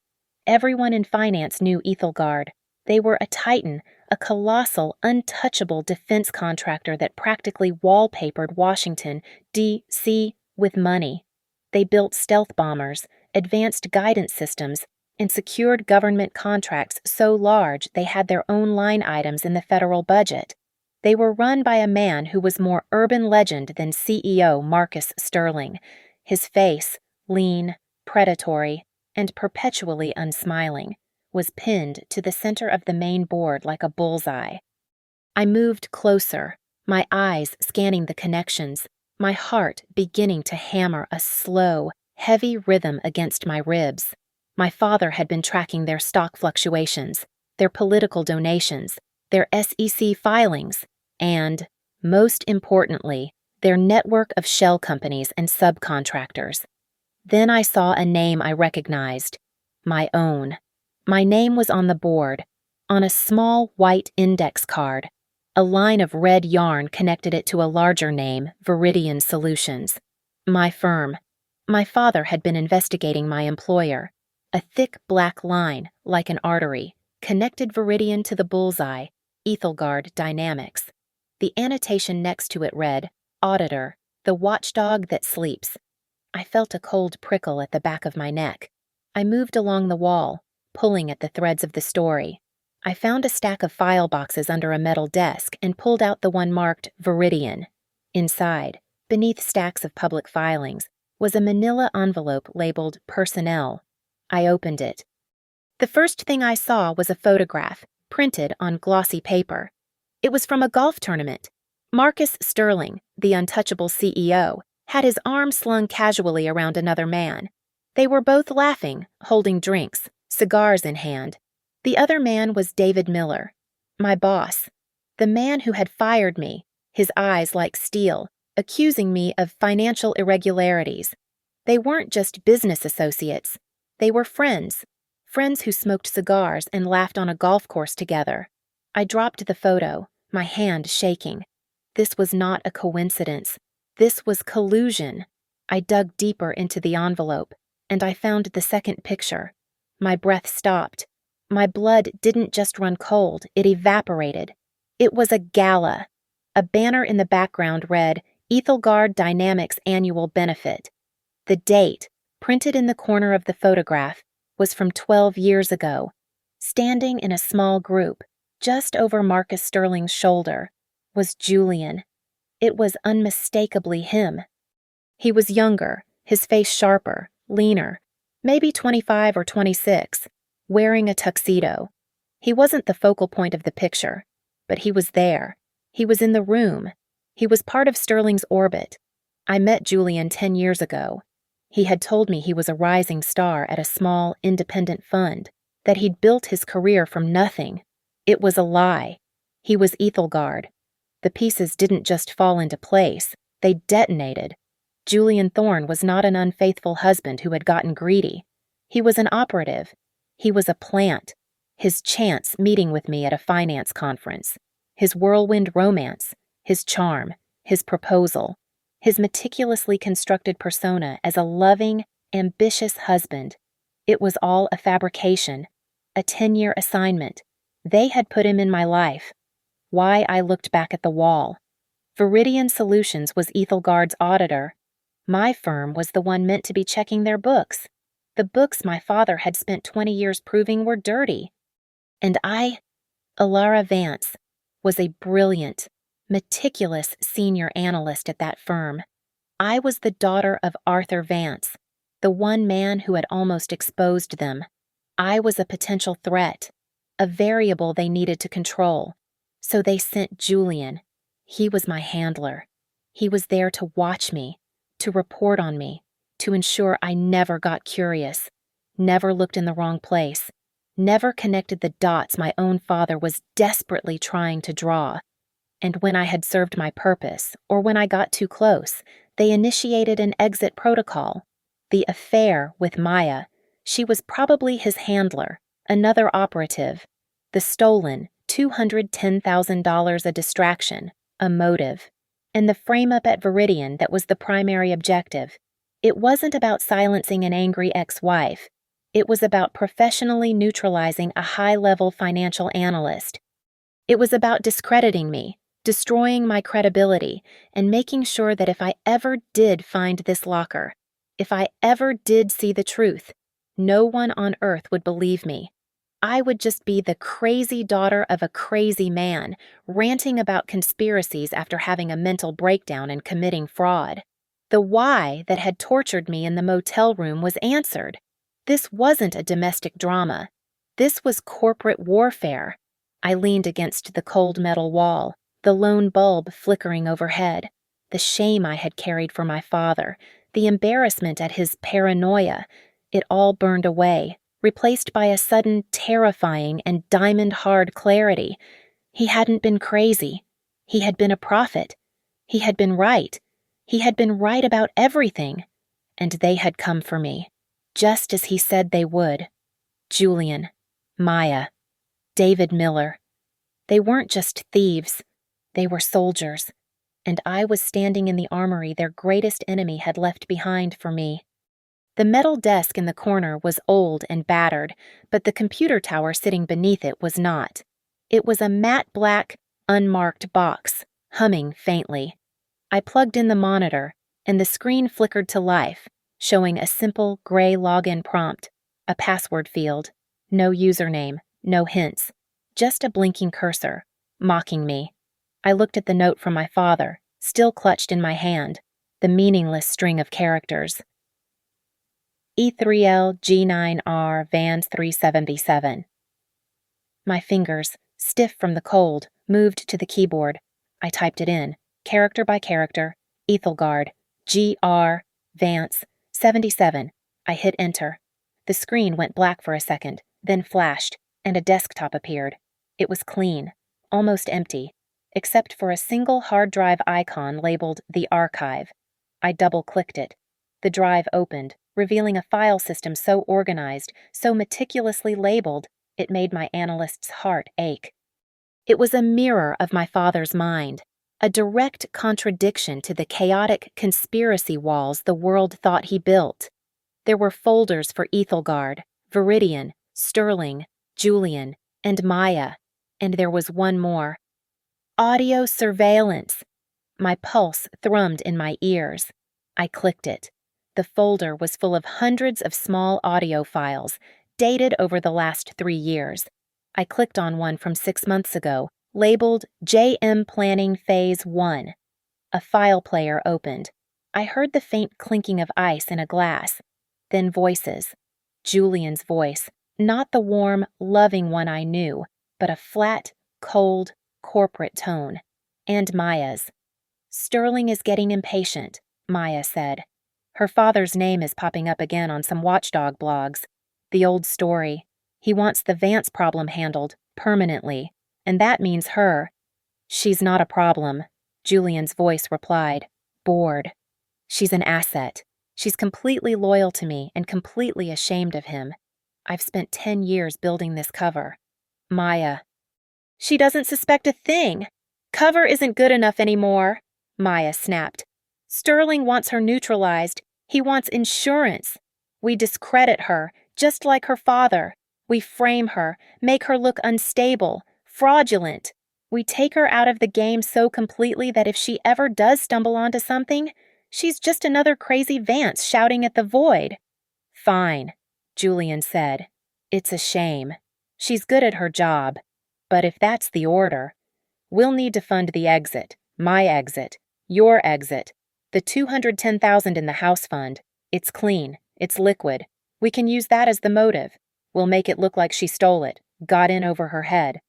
Everyone in finance knew Ethelgard. They were a titan, a colossal, untouchable defense contractor that practically wallpapered Washington, D.C. with money. They built stealth bombers, advanced guidance systems, and secured government contracts so large they had their own line items in the federal budget. They were run by a man who was more urban legend than CEO Marcus Sterling. His face, lean, predatory, and perpetually unsmiling, was pinned to the center of the main board like a bullseye. I moved closer, my eyes scanning the connections, my heart beginning to hammer a slow, heavy rhythm against my ribs. My father had been tracking their stock fluctuations, their political donations, their SEC filings, and, most importantly, their network of shell companies and subcontractors. Then I saw a name I recognized, my own. My name was on the board, on a small white index card. A line of red yarn connected it to a larger name, Viridian Solutions. My firm. My father had been investigating my employer. A thick black line, like an artery, connected Viridian to the bullseye, Ethelgard Dynamics. The annotation next to it read, Auditor, the watchdog that sleeps. I felt a cold prickle at the back of my neck. I moved along the wall, pulling at the threads of the story. I found a stack of file boxes under a metal desk and pulled out the one marked Viridian. Inside, beneath stacks of public filings, was a manila envelope labeled Personnel. I opened it. The first thing I saw was a photograph, printed on glossy paper. It was from a golf tournament. Marcus Sterling, the untouchable CEO, had his arm slung casually around another man. They were both laughing, holding drinks, cigars in hand. The other man was David Miller, my boss, the man who had fired me, his eyes like steel, accusing me of financial irregularities. They weren't just business associates. They were friends who smoked cigars and laughed on a golf course together. I dropped the photo, my hand shaking. This was not a coincidence. This was collusion. I dug deeper into the envelope, and I found the second picture. My breath stopped. My blood didn't just run cold, it evaporated. It was a gala. A banner in the background read, Ethelgard Dynamics Annual Benefit. The date, printed in the corner of the photograph, was from 12 years ago. Standing in a small group, just over Marcus Sterling's shoulder, was Julian. It was unmistakably him. He was younger, his face sharper, leaner, maybe 25 or 26. Wearing a tuxedo. He wasn't the focal point of the picture, but he was there. He was in the room. He was part of Sterling's orbit. I met Julian 10 years ago. He had told me he was a rising star at a small, independent fund, that he'd built his career from nothing. It was a lie. He was Ethelgard. The pieces didn't just fall into place, they detonated. Julian Thorne was not an unfaithful husband who had gotten greedy. He was an operative. He was a plant, his chance meeting with me at a finance conference, his whirlwind romance, his charm, his proposal, his meticulously constructed persona as a loving, ambitious husband. It was all a fabrication, a 10-year assignment. They had put him in my life. Why I looked back at the wall. Viridian Solutions was Ethelgard's auditor. My firm was the one meant to be checking their books. The books my father had spent 20 years proving were dirty. And Alara Vance, was a brilliant, meticulous senior analyst at that firm. I was the daughter of Arthur Vance, the one man who had almost exposed them. I was a potential threat, a variable they needed to control. So they sent Julian. He was my handler. He was there to watch me, to report on me, to ensure I never got curious, never looked in the wrong place, never connected the dots my own father was desperately trying to draw. And when I had served my purpose, or when I got too close, they initiated an exit protocol. The affair with Maya, she was probably his handler, another operative. The stolen $210,000 a distraction, a motive. And the frame-up at Viridian that was the primary objective. It wasn't about silencing an angry ex-wife. It was about professionally neutralizing a high-level financial analyst. It was about discrediting me, destroying my credibility, and making sure that if I ever did find this locker, if I ever did see the truth, no one on earth would believe me. I would just be the crazy daughter of a crazy man, ranting about conspiracies after having a mental breakdown and committing fraud. The why that had tortured me in the motel room was answered. This wasn't a domestic drama. This was corporate warfare. I leaned against the cold metal wall, the lone bulb flickering overhead. The shame I had carried for my father, the embarrassment at his paranoia, it all burned away, replaced by a sudden terrifying and diamond-hard clarity. He hadn't been crazy. He had been a prophet. He had been right. He had been right about everything. And they had come for me, just as he said they would. Julian, Maya, David Miller. They weren't just thieves. They were soldiers. And I was standing in the armory their greatest enemy had left behind for me. The metal desk in the corner was old and battered, but the computer tower sitting beneath it was not. It was a matte black, unmarked box, humming faintly. I plugged in the monitor, and the screen flickered to life, showing a simple gray login prompt, a password field, no username, no hints, just a blinking cursor, mocking me. I looked at the note from my father, still clutched in my hand, the meaningless string of characters. E3L G9R Vans 377. My fingers, stiff from the cold, moved to the keyboard. I typed it in, character by character, Ethelgard, GR, Vance, 77. I hit enter. The screen went black for a second, then flashed, and a desktop appeared. It was clean, almost empty, except for a single hard drive icon labeled The Archive. I double-clicked it. The drive opened, revealing a file system so organized, so meticulously labeled, it made my analyst's heart ache. It was a mirror of my father's mind, a direct contradiction to the chaotic conspiracy walls the world thought he built. There were folders for Ethelgard, Viridian, Sterling, Julian, and Maya, and there was one more. Audio surveillance. My pulse thrummed in my ears. I clicked it. The folder was full of hundreds of small audio files, dated over the last 3 years. I clicked on one from 6 months ago, labeled JM Planning Phase 1. A file player opened. I heard the faint clinking of ice in a glass. Then voices. Julian's voice, not the warm, loving one I knew, but a flat, cold, corporate tone. And Maya's. Sterling is getting impatient, Maya said. Her father's name is popping up again on some watchdog blogs. The old story. He wants the Vance problem handled, permanently, and that means her. She's not a problem, Julian's voice replied, bored. She's an asset. She's completely loyal to me and completely ashamed of him. I've spent 10 years building this cover. Maya. She doesn't suspect a thing. Cover isn't good enough anymore, Maya snapped. Sterling wants her neutralized. He wants insurance. We discredit her, just like her father. We frame her, make her look unstable, fraudulent. We take her out of the game so completely that if she ever does stumble onto something, she's just another crazy Vance shouting at the void. Fine, Julian said. It's a shame. She's good at her job. But if that's the order, we'll need to fund the exit, my exit, your exit, the $210,000 in the house fund. It's clean. It's liquid. We can use that as the motive. We'll make it look like she stole it, got in over her head.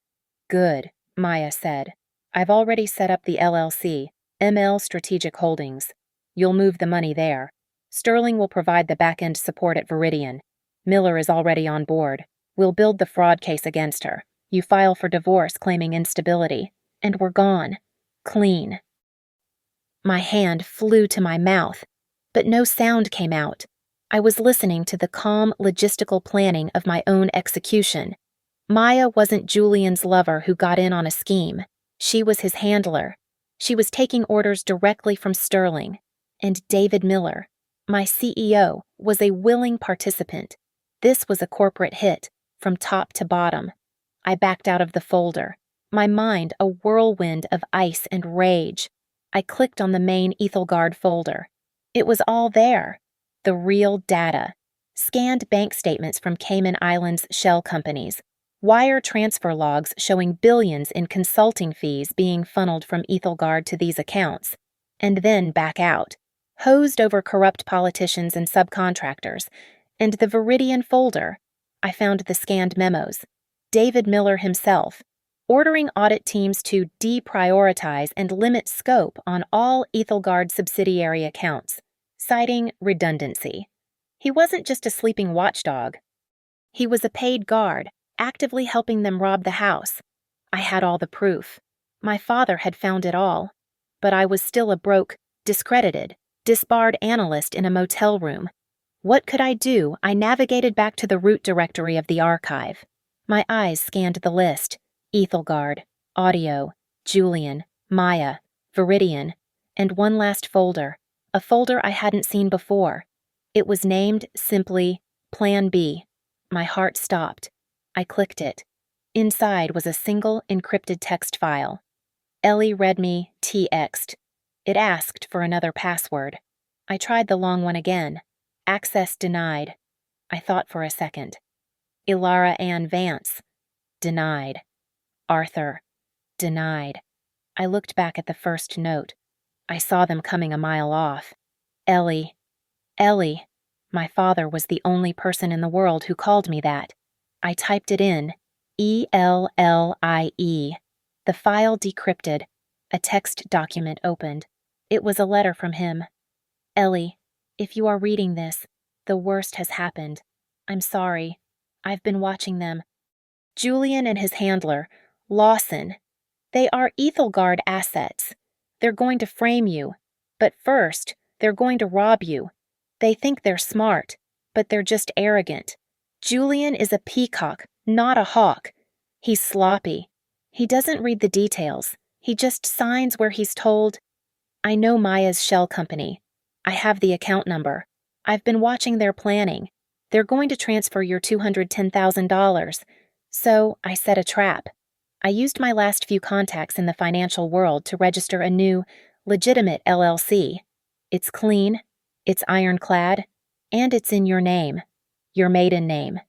Good, Maya said. I've already set up the LLC, ML Strategic Holdings. You'll move the money there. Sterling will provide the back-end support at Viridian. Miller is already on board. We'll build the fraud case against her. You file for divorce claiming instability. And we're gone. Clean. My hand flew to my mouth, but no sound came out. I was listening to the calm, logistical planning of my own execution. Maya wasn't Julian's lover who got in on a scheme. She was his handler. She was taking orders directly from Sterling. And David Miller, my CEO, was a willing participant. This was a corporate hit, from top to bottom. I backed out of the folder, my mind a whirlwind of ice and rage. I clicked on the main Ethelgard folder. It was all there. The real data. Scanned bank statements from Cayman Islands shell companies. Wire transfer logs showing billions in consulting fees being funneled from Ethelgard to these accounts. And then back out. hosed over corrupt politicians and subcontractors, and the Viridian folder. I found the scanned memos. David Miller himself, ordering audit teams to deprioritize and limit scope on all Ethelgard subsidiary accounts, citing redundancy. He wasn't just a sleeping watchdog. He was a paid guard, actively helping them rob the house. I had all the proof. My father had found it all. But I was still a broke, discredited, disbarred analyst in a motel room. What could I do? I navigated back to the root directory of the archive. My eyes scanned the list. Ethelgard, Audio, Julian, Maya, Viridian, and one last folder, a folder I hadn't seen before. It was named simply Plan B. My heart stopped. I clicked it. Inside was a single encrypted text file. Ellie read me TX'd. It asked for another password. I tried the long one again. Access denied. I thought for a second. Ilara Ann Vance. Denied. Arthur. Denied. I looked back at the first note. I saw them coming a mile off. Ellie. Ellie. My father was the only person in the world who called me that. I typed it in. ELLIE. The file decrypted. A text document opened. It was a letter from him. Ellie, if you are reading this, the worst has happened. I'm sorry. I've been watching them. Julian and his handler, Lawson. They are Ethelgard assets. They're going to frame you. But first, they're going to rob you. They think they're smart, but they're just arrogant. Julian is a peacock, not a hawk. He's sloppy. He doesn't read the details. He just signs where he's told. I know Maya's shell company. I have the account number. I've been watching their planning. They're going to transfer your $210,000. So I set a trap. I used my last few contacts in the financial world to register a new, legitimate LLC. It's clean, it's ironclad, and it's in your name. Your maiden name.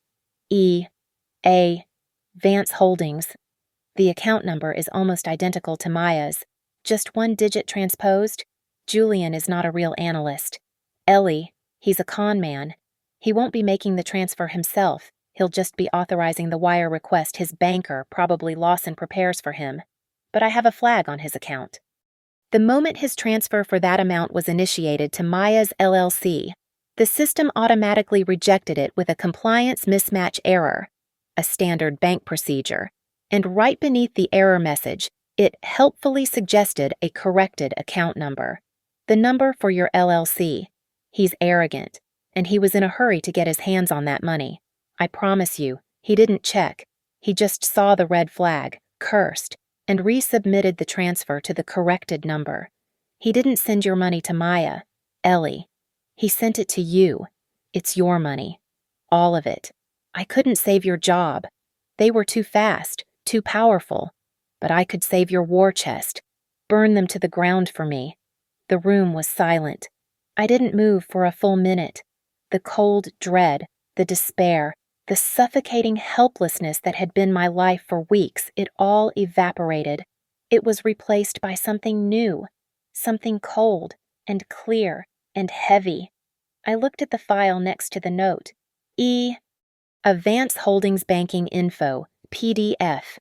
E.A. Vance Holdings. The account number is almost identical to Maya's. Just one digit transposed. Julian is not a real analyst. Ellie, he's a con man. He won't be making the transfer himself. He'll just be authorizing the wire request his banker, probably Lawson, prepares for him. But I have a flag on his account. The moment his transfer for that amount was initiated to Maya's LLC, the system automatically rejected it with a compliance mismatch error, a standard bank procedure, and right beneath the error message, it helpfully suggested a corrected account number. The number for your LLC. He's arrogant, and he was in a hurry to get his hands on that money. I promise you, he didn't check. He just saw the red flag, cursed, and resubmitted the transfer to the corrected number. He didn't send your money to Maya, Ellie. He sent it to you. It's your money. All of it. I couldn't save your job. They were too fast, too powerful. But I could save your war chest. Burn them to the ground for me. The room was silent. I didn't move for a full minute. The cold dread, the despair, the suffocating helplessness that had been my life for weeks, it all evaporated. It was replaced by something new, something cold and clear and heavy. I looked at the file next to the note. Vance Holdings Banking Info, PDF.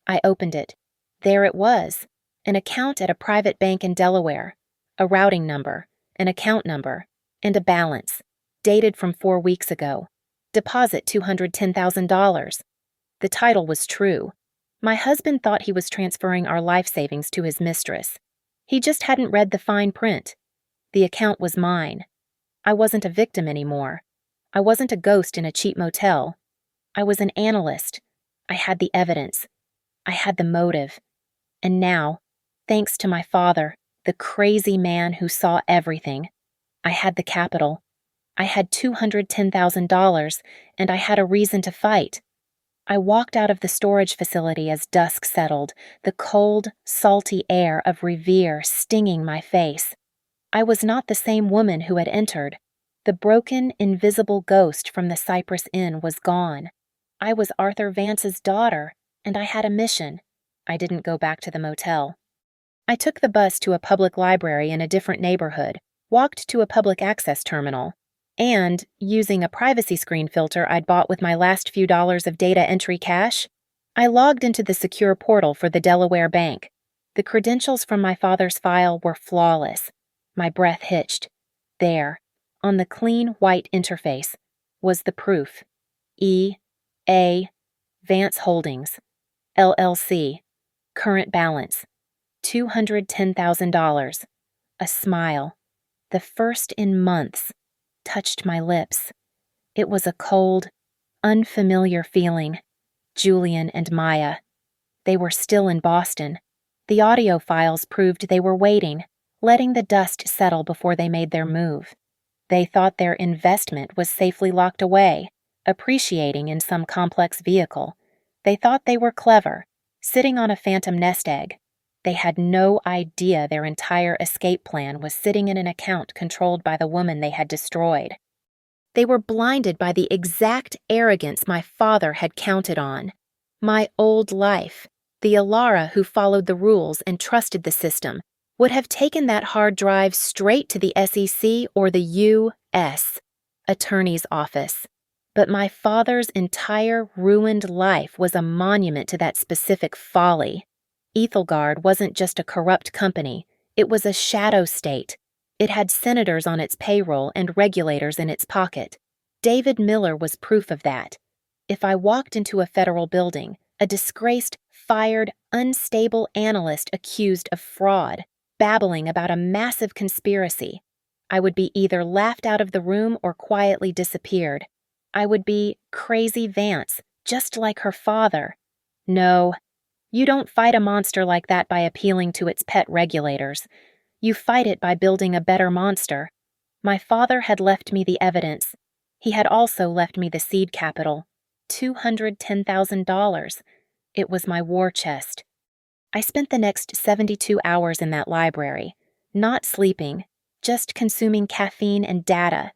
I opened it. There it was, an account at a private bank in Delaware, a routing number, an account number, and a balance, dated from 4 weeks ago. Deposit $210,000. The title was true. My husband thought he was transferring our life savings to his mistress. He just hadn't read the fine print. The account was mine. I wasn't a victim anymore. I wasn't a ghost in a cheap motel. I was an analyst. I had the evidence. I had the motive. And now, thanks to my father, the crazy man who saw everything, I had the capital. I had $210,000, and I had a reason to fight. I walked out of the storage facility as dusk settled, the cold, salty air of Revere stinging my face. I was not the same woman who had entered. The broken, invisible ghost from the Cypress Inn was gone. I was Arthur Vance's daughter, and I had a mission. I didn't go back to the motel. I took the bus to a public library in a different neighborhood, walked to a public access terminal, and, using a privacy screen filter I'd bought with my last few dollars of data entry cash, I logged into the secure portal for the Delaware bank. The credentials from my father's file were flawless. My breath hitched. There, on the clean white interface, was the proof. E.A. Vance Holdings, LLC. Current balance, $210,000. A smile, the first in months, touched my lips. It was a cold, unfamiliar feeling. Julian and Maya. They were still in Boston. The audio files proved they were waiting, letting the dust settle before they made their move. They thought their investment was safely locked away, appreciating in some complex vehicle. They thought they were clever, sitting on a phantom nest egg. They had no idea their entire escape plan was sitting in an account controlled by the woman they had destroyed. They were blinded by the exact arrogance my father had counted on. My old life, the Alara who followed the rules and trusted the system, would have taken that hard drive straight to the SEC or the U.S. Attorney's Office. But my father's entire ruined life was a monument to that specific folly. Ethelgard wasn't just a corrupt company, it was a shadow state. It had senators on its payroll and regulators in its pocket. David Miller was proof of that. If I walked into a federal building, a disgraced, fired, unstable analyst accused of fraud, babbling about a massive conspiracy, I would be either laughed out of the room or quietly disappeared. I would be Crazy Vance, just like her father. No, you don't fight a monster like that by appealing to its pet regulators. You fight it by building a better monster. My father had left me the evidence. He had also left me the seed capital, $210,000. It was my war chest. I spent the next 72 hours in that library, not sleeping, just consuming caffeine and data.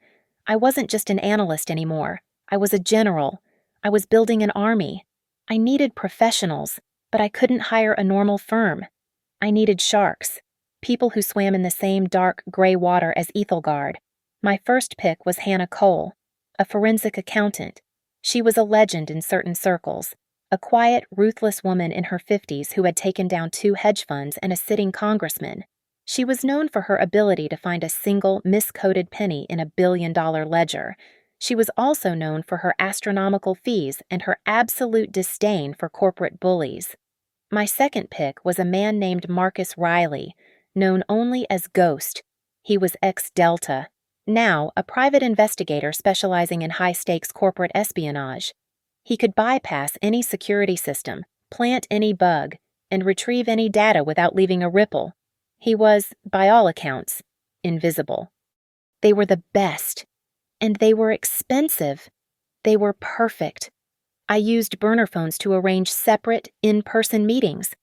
I wasn't just an analyst anymore. I was a general. I was building an army. I needed professionals, but I couldn't hire a normal firm. I needed sharks. People who swam in the same dark gray water as Ethelgard. My first pick was Hannah Cole, a forensic accountant. She was a legend in certain circles, a quiet, ruthless woman in her 50s who had taken down 2 hedge funds and a sitting congressman. She was known for her ability to find a single miscoded penny in a billion-dollar ledger. She was also known for her astronomical fees and her absolute disdain for corporate bullies. My second pick was a man named Marcus Riley, known only as Ghost. He was ex-Delta, now a private investigator specializing in high-stakes corporate espionage. He could bypass any security system, plant any bug, and retrieve any data without leaving a ripple. He was, by all accounts, invisible. They were the best, and they were expensive. They were perfect. I used burner phones to arrange separate, in-person meetings.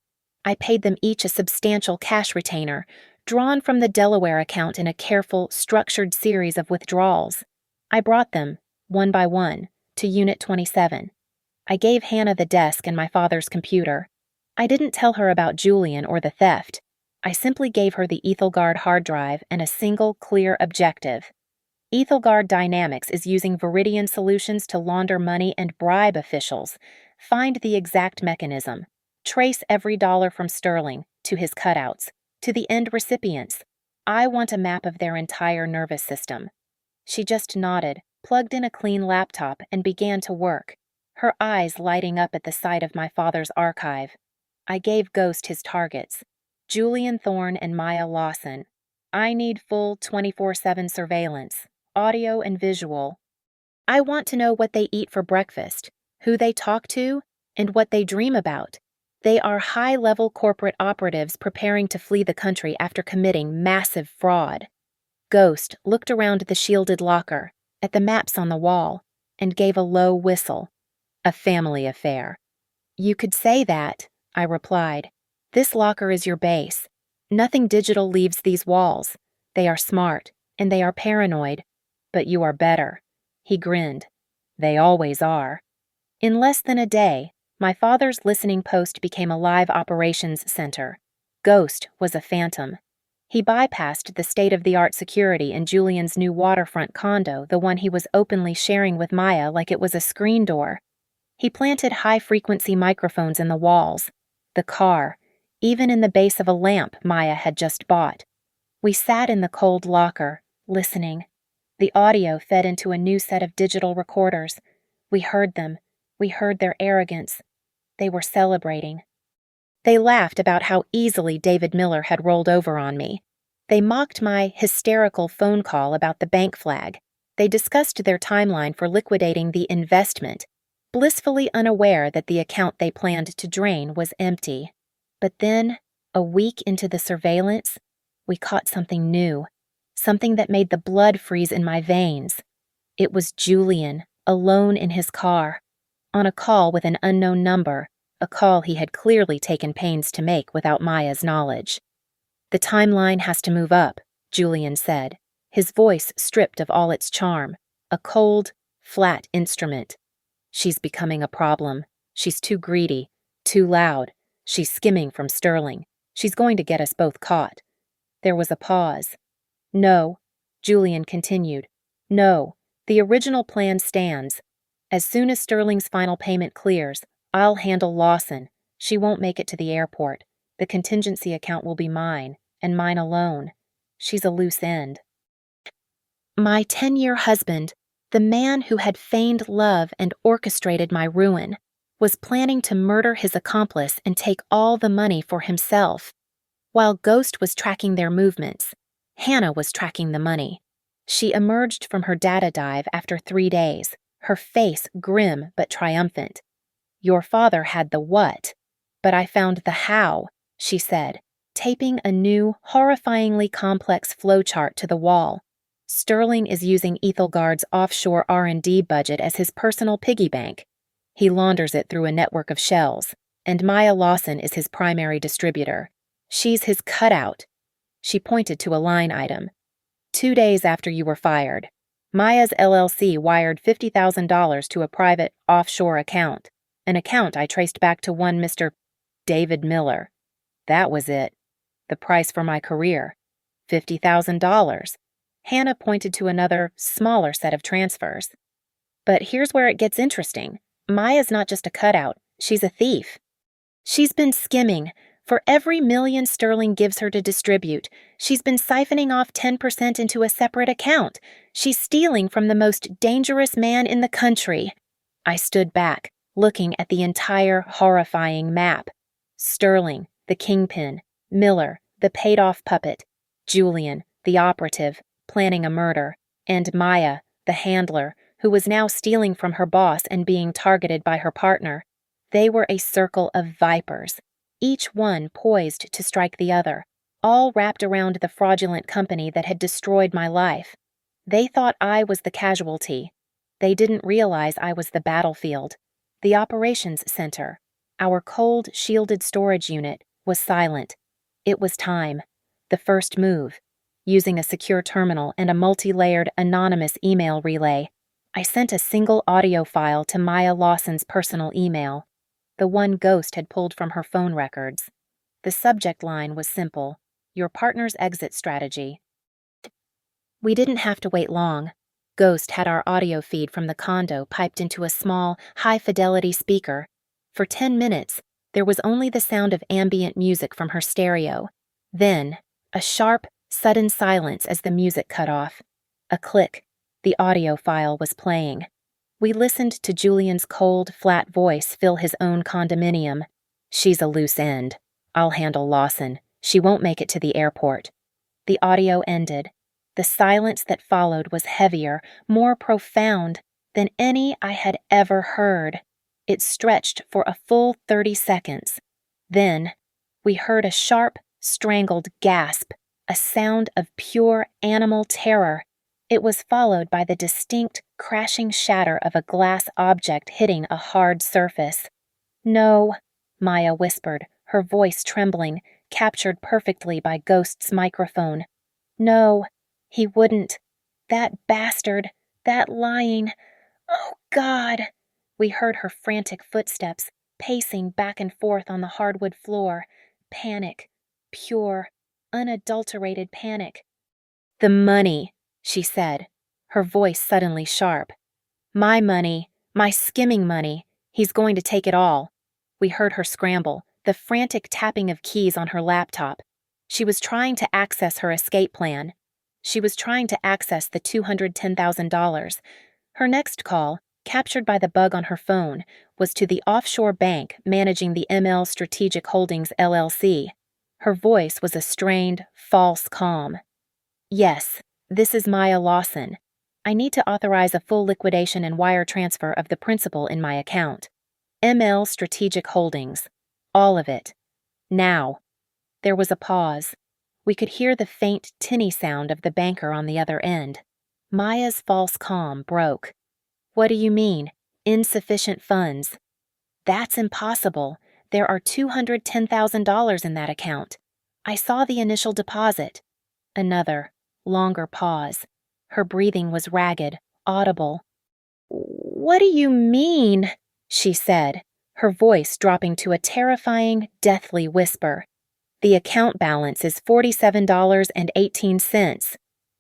I paid them each a substantial cash retainer, drawn from the Delaware account in a careful, structured series of withdrawals. I brought them, one by one, to Unit 27. I gave Hannah the desk and my father's computer. I didn't tell her about Julian or the theft. I simply gave her the Ethelgard hard drive and a single, clear objective. Ethelgard Dynamics is using Viridian solutions to launder money and bribe officials. Find the exact mechanism. Trace every dollar from Sterling, to his cutouts, to the end recipients. I want a map of their entire nervous system. She just nodded, plugged in a clean laptop, and began to work, her eyes lighting up at the sight of my father's archive. I gave Ghost his targets. Julian Thorne and Maya Lawson. I need full 24/7 surveillance, audio and visual. I want to know what they eat for breakfast, who they talk to, and what they dream about. They are high-level corporate operatives preparing to flee the country after committing massive fraud. Ghost looked around the shielded locker, at the maps on the wall, and gave a low whistle. A family affair. You could say that, I replied. This locker is your base. Nothing digital leaves these walls. They are smart, and they are paranoid. But you are better. He grinned. They always are. In less than a day, my father's listening post became a live operations center. Ghost was a phantom. He bypassed the state-of-the-art security in Julian's new waterfront condo, the one he was openly sharing with Maya like it was a screen door. He planted high-frequency microphones in the walls, the car, even in the base of a lamp Maya had just bought. We sat in the cold locker, listening. The audio fed into a new set of digital recorders. We heard them. We heard their arrogance. They were celebrating. They laughed about how easily David Miller had rolled over on me. They mocked my hysterical phone call about the bank flag. They discussed their timeline for liquidating the investment, blissfully unaware that the account they planned to drain was empty. But then, a week into the surveillance, we caught something new, something that made the blood freeze in my veins. It was Julian, alone in his car, on a call with an unknown number, a call he had clearly taken pains to make without Maya's knowledge. "The timeline has to move up," Julian said, his voice stripped of all its charm, a cold, flat instrument. "She's becoming a problem. She's too greedy, too loud. She's skimming from Sterling. She's going to get us both caught." There was a pause. "No," Julian continued. "No, the original plan stands. As soon as Sterling's final payment clears, I'll handle Lawson. She won't make it to the airport. The contingency account will be mine, and mine alone. She's a loose end." My 10-year husband, the man who had feigned love and orchestrated my ruin, was planning to murder his accomplice and take all the money for himself. While Ghost was tracking their movements, Hannah was tracking the money. She emerged from her data dive after 3 days, her face grim but triumphant. "Your father had the what, but I found the how," she said, taping a new, horrifyingly complex flowchart to the wall. "Sterling is using Ethelgard's offshore R&D budget as his personal piggy bank. He launders it through a network of shells, and Maya Lawson is his primary distributor. She's his cutout." She pointed to a line item. "2 days after you were fired, Maya's LLC wired $50,000 to a private offshore account, an account I traced back to one Mr. David Miller. That was it. The price for my career. $50,000. Hannah pointed to another, smaller set of transfers. "But here's where it gets interesting. Maya's not just a cutout, she's a thief. She's been skimming. For every $1,000,000 Sterling gives her to distribute, she's been siphoning off 10% into a separate account. She's stealing from the most dangerous man in the country." I stood back, looking at the entire horrifying map. Sterling, the kingpin; Miller, the paid-off puppet; Julian, the operative, planning a murder; and Maya, the handler, who was now stealing from her boss and being targeted by her partner. They were a circle of vipers, each one poised to strike the other, all wrapped around the fraudulent company that had destroyed my life. They thought I was the casualty. They didn't realize I was the battlefield. The operations center, our cold, shielded storage unit, was silent. It was time. The first move. Using a secure terminal and a multi-layered anonymous email relay, I sent a single audio file to Maya Lawson's personal email, the one Ghost had pulled from her phone records. The subject line was simple: "Your partner's exit strategy." We didn't have to wait long. Ghost had our audio feed from the condo piped into a small, high-fidelity speaker. For 10 minutes, there was only the sound of ambient music from her stereo. Then, a sharp, sudden silence as the music cut off. A click. The audio file was playing. We listened to Julian's cold, flat voice fill his own condominium. "She's a loose end. I'll handle Lawson. She won't make it to the airport." The audio ended. The silence that followed was heavier, more profound than any I had ever heard. It stretched for a full 30 seconds. Then, we heard a sharp, strangled gasp, a sound of pure animal terror. It was followed by the distinct, crashing shatter of a glass object hitting a hard surface. "No," Maya whispered, her voice trembling, captured perfectly by Ghost's microphone. "No, he wouldn't. That bastard, that lying... Oh, God!" We heard her frantic footsteps, pacing back and forth on the hardwood floor. Panic. Pure, unadulterated panic. "The money," she said, her voice suddenly sharp. "My money, my skimming money. He's going to take it all." We heard her scramble, the frantic tapping of keys on her laptop. She was trying to access her escape plan. She was trying to access the $210,000. Her next call, captured by the bug on her phone, was to the offshore bank managing the ML Strategic Holdings LLC. Her voice was a strained, false calm. "Yes, this is Maya Lawson. I need to authorize a full liquidation and wire transfer of the principal in my account. ML Strategic Holdings. All of it. Now." There was a pause. We could hear the faint, tinny sound of the banker on the other end. Maya's false calm broke. "What do you mean? Insufficient funds?" "That's impossible. There are $210,000 in that account. I saw the initial deposit." Another, longer pause. Her breathing was ragged, audible. "What do you mean?" she said, her voice dropping to a terrifying, deathly whisper. "The account balance is $47.18.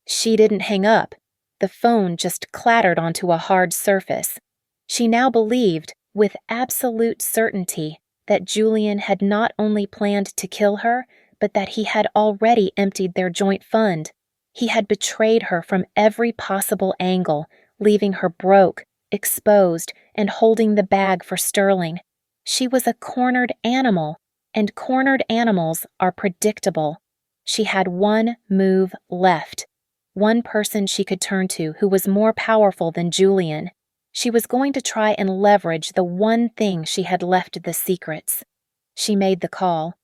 She didn't hang up. The phone just clattered onto a hard surface. She now believed, with absolute certainty, that Julian had not only planned to kill her, but that he had already emptied their joint fund. He had betrayed her from every possible angle, leaving her broke, exposed, and holding the bag for Sterling. She was a cornered animal, and cornered animals are predictable. She had one move left, one person she could turn to who was more powerful than Julian. She was going to try and leverage the one thing she had left the secrets. She made the call.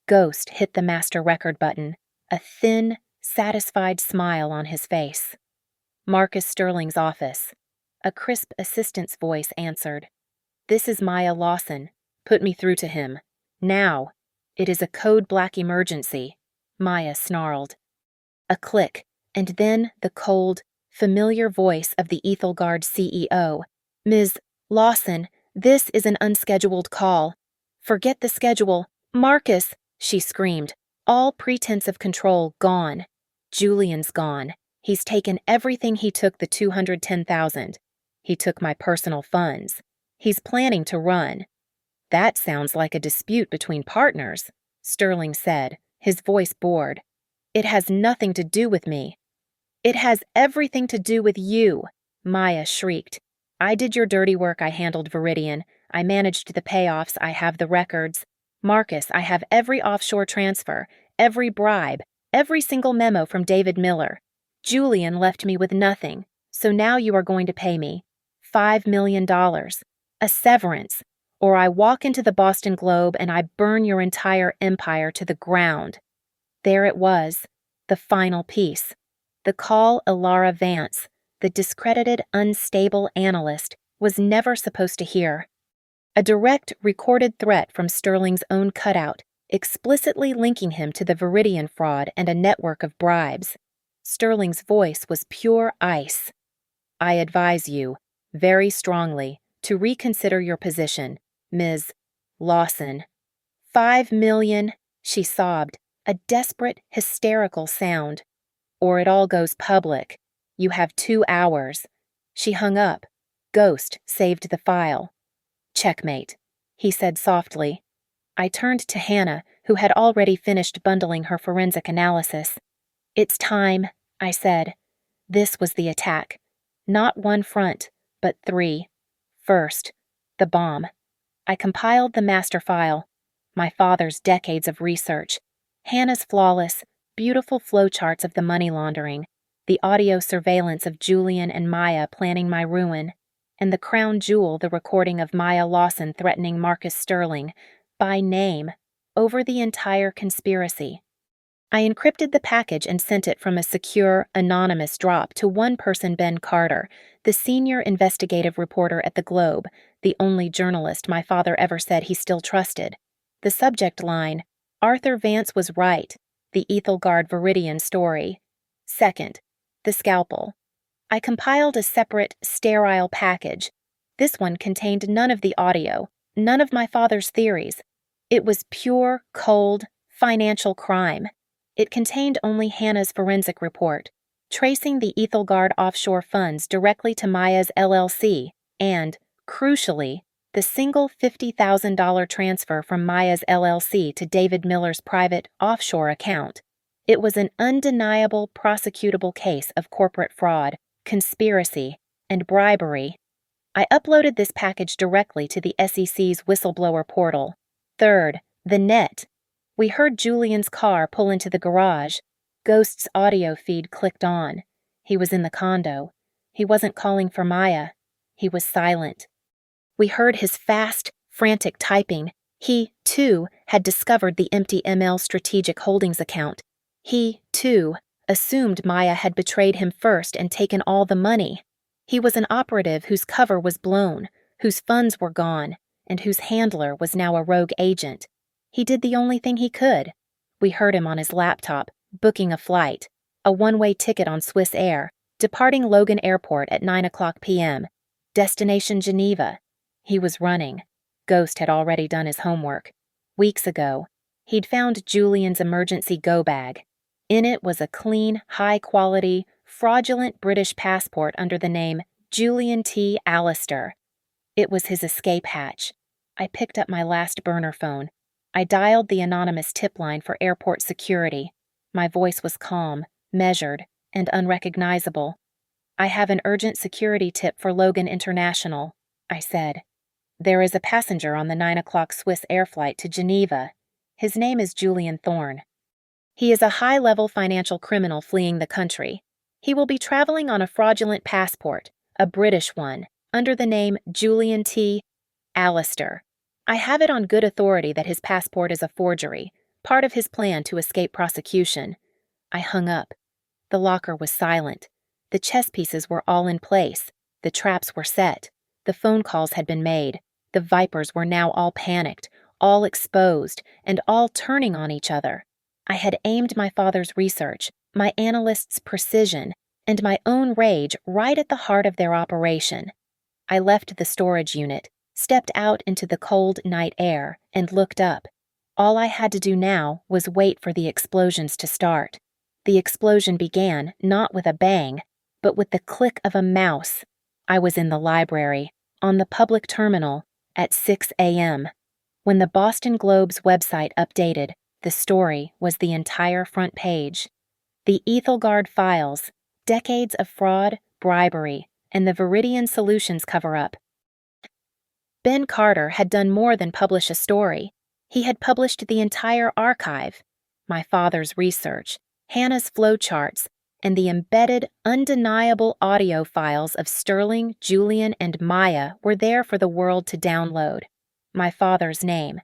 Ghost hit the master record button, a thin, satisfied smile on his face. Marcus Sterling's office. A crisp assistant's voice answered. "This is Maya Lawson. Put me through to him. Now. It is a code black emergency," Maya snarled. A click, and then the cold, familiar voice of the Ethelgard CEO. "Ms. Lawson, this is an unscheduled call." "Forget the schedule. Marcus," she screamed, all pretense of control gone. "Julian's gone. He's taken everything. He took the $210,000. He took my personal funds. He's planning to run." "That sounds like a dispute between partners," Sterling said, his voice bored. "It has nothing to do with me." "It has everything to do with you," Maya shrieked. "I did your dirty work. I handled Viridian. I managed the payoffs. I have the records. Marcus, I have every offshore transfer, every bribe, every single memo from David Miller. Julian left me with nothing, so now you are going to pay me $5 million, a severance, or I walk into the Boston Globe and I burn your entire empire to the ground." There it was, the final piece. The call Ilara Vance, the discredited, unstable analyst, was never supposed to hear. A direct, recorded threat from Sterling's own cutout, explicitly linking him to the Viridian fraud and a network of bribes. Sterling's voice was pure ice. "I advise you, very strongly, to reconsider your position, Ms. Lawson." "5 million," she sobbed, a desperate, hysterical sound. "Or it all goes public. You have 2 hours." She hung up. Ghost saved the file. "Checkmate," he said softly. I turned to Hannah, who had already finished bundling her forensic analysis. "It's time," I said. This was the attack. Not one front, but 3. First, the bomb. I compiled the master file, my father's decades of research, Hannah's flawless, beautiful flowcharts of the money laundering, the audio surveillance of Julian and Maya planning my ruin, and the crown jewel, the recording of Maya Lawson threatening Marcus Sterling, by name, over the entire conspiracy. I encrypted the package and sent it from a secure, anonymous drop to one person, Ben Carter, the senior investigative reporter at the Globe, the only journalist my father ever said he still trusted. The subject line, "Arthur Vance was right, the Ethelgard Viridian story." Second, the scalpel. I compiled a separate, sterile package. This one contained none of the audio, none of my father's theories. It was pure, cold, financial crime. It contained only Hannah's forensic report, tracing the Ethelgard offshore funds directly to Maya's LLC and, crucially, the single $50,000 transfer from Maya's LLC to David Miller's private offshore account. It was an undeniable prosecutable case of corporate fraud, conspiracy, and bribery. I uploaded this package directly to the SEC's whistleblower portal. Third, the net. We heard Julian's car pull into the garage. Ghost's audio feed clicked on. He was in the condo. He wasn't calling for Maya. He was silent. We heard his fast, frantic typing. He, too, had discovered the empty ML Strategic Holdings account. He, too, assumed Maya had betrayed him first and taken all the money. He was an operative whose cover was blown, whose funds were gone, and whose handler was now a rogue agent. He did the only thing he could. We heard him on his laptop, booking a flight, a one-way ticket on Swiss Air, departing Logan Airport at 9:00 p.m. Destination Geneva. He was running. Ghost had already done his homework. Weeks ago, he'd found Julian's emergency go-bag. In it was a clean, high-quality, fraudulent British passport under the name Julian T. Allister. It was his escape hatch. I picked up my last burner phone. I dialed the anonymous tip line for airport security. My voice was calm, measured, and unrecognizable. "I have an urgent security tip for Logan International," I said. "There is a passenger on the 9:00 Swiss Air flight to Geneva. His name is Julian Thorne. He is a high-level financial criminal fleeing the country. He will be traveling on a fraudulent passport, a British one, under the name Julian T. Allister. I have it on good authority that his passport is a forgery, part of his plan to escape prosecution." I hung up. The locker was silent. The chess pieces were all in place. The traps were set. The phone calls had been made. The vipers were now all panicked, all exposed, and all turning on each other. I had aimed my father's research, my analyst's precision, and my own rage right at the heart of their operation. I left the storage unit, stepped out into the cold night air, and looked up. All I had to do now was wait for the explosions to start. The explosion began not with a bang, but with the click of a mouse. I was in the library, on the public terminal, at 6 a.m. When the Boston Globe's website updated, the story was the entire front page. The Ethelgard files, decades of fraud, bribery, and the Viridian Solutions cover-up. Ben Carter had done more than publish a story. He had published the entire archive. My father's research, Hannah's flowcharts, and the embedded, undeniable audio files of Sterling, Julian, and Maya were there for the world to download. My father's name,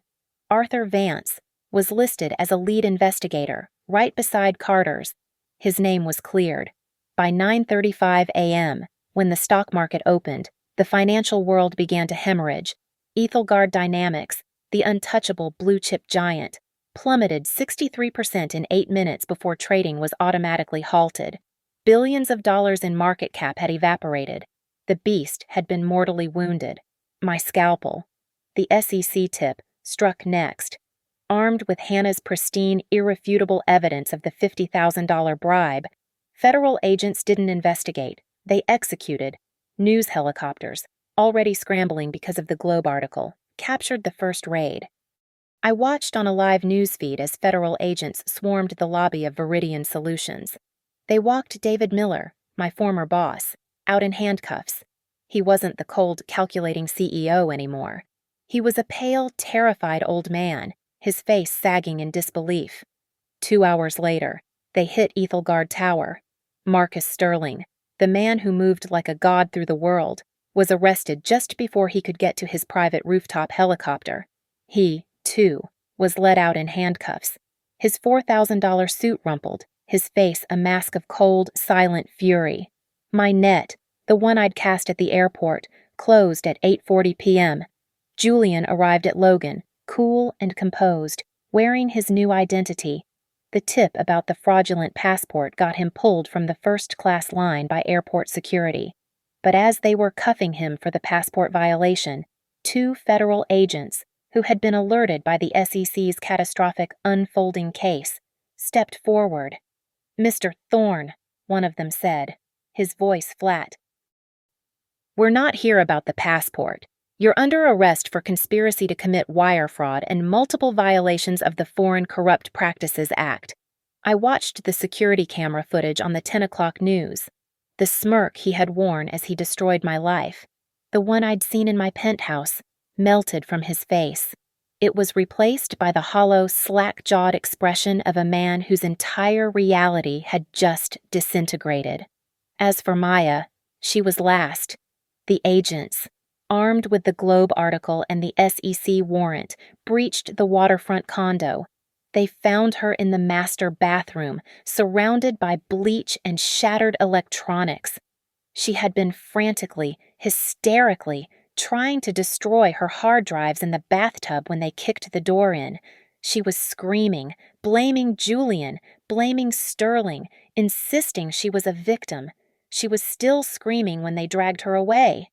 Arthur Vance, was listed as a lead investigator, right beside Carter's. His name was cleared. By 9:35 a.m., when the stock market opened, the financial world began to hemorrhage. Ethelgard Dynamics, the untouchable blue-chip giant, plummeted 63% in 8 minutes before trading was automatically halted. Billions of dollars in market cap had evaporated. The beast had been mortally wounded. My scalpel, the SEC tip, struck next. Armed with Hannah's pristine, irrefutable evidence of the $50,000 bribe, federal agents didn't investigate. They executed. News helicopters, already scrambling because of the Globe article, captured the first raid. I watched on a live news feed as federal agents swarmed the lobby of Viridian Solutions. They walked David Miller, my former boss, out in handcuffs. He wasn't the cold, calculating CEO anymore. He was a pale, terrified old man, his face sagging in disbelief. 2 hours later, they hit Ethelgard Tower. Marcus Sterling, the man who moved like a god through the world, was arrested just before he could get to his private rooftop helicopter. He, too, was let out in handcuffs. His $4,000 suit rumpled, his face a mask of cold, silent fury. My net, the one I'd cast at the airport, closed at 8:40 p.m. Julian arrived at Logan, cool and composed, wearing his new identity. The tip about the fraudulent passport got him pulled from the first-class line by airport security. But as they were cuffing him for the passport violation, 2 federal agents, who had been alerted by the SEC's catastrophic unfolding case, stepped forward. "Mr. Thorne," one of them said, his voice flat. "We're not here about the passport. You're under arrest for conspiracy to commit wire fraud and multiple violations of the Foreign Corrupt Practices Act." I watched the security camera footage on the 10 o'clock news. The smirk he had worn as he destroyed my life, the one I'd seen in my penthouse, melted from his face. It was replaced by the hollow, slack-jawed expression of a man whose entire reality had just disintegrated. As for Maya, she was last. The agents, armed with the Globe article and the SEC warrant, breached the waterfront condo. They found her in the master bathroom, surrounded by bleach and shattered electronics. She had been frantically, hysterically, trying to destroy her hard drives in the bathtub when they kicked the door in. She was screaming, blaming Julian, blaming Sterling, insisting she was a victim. She was still screaming when they dragged her away.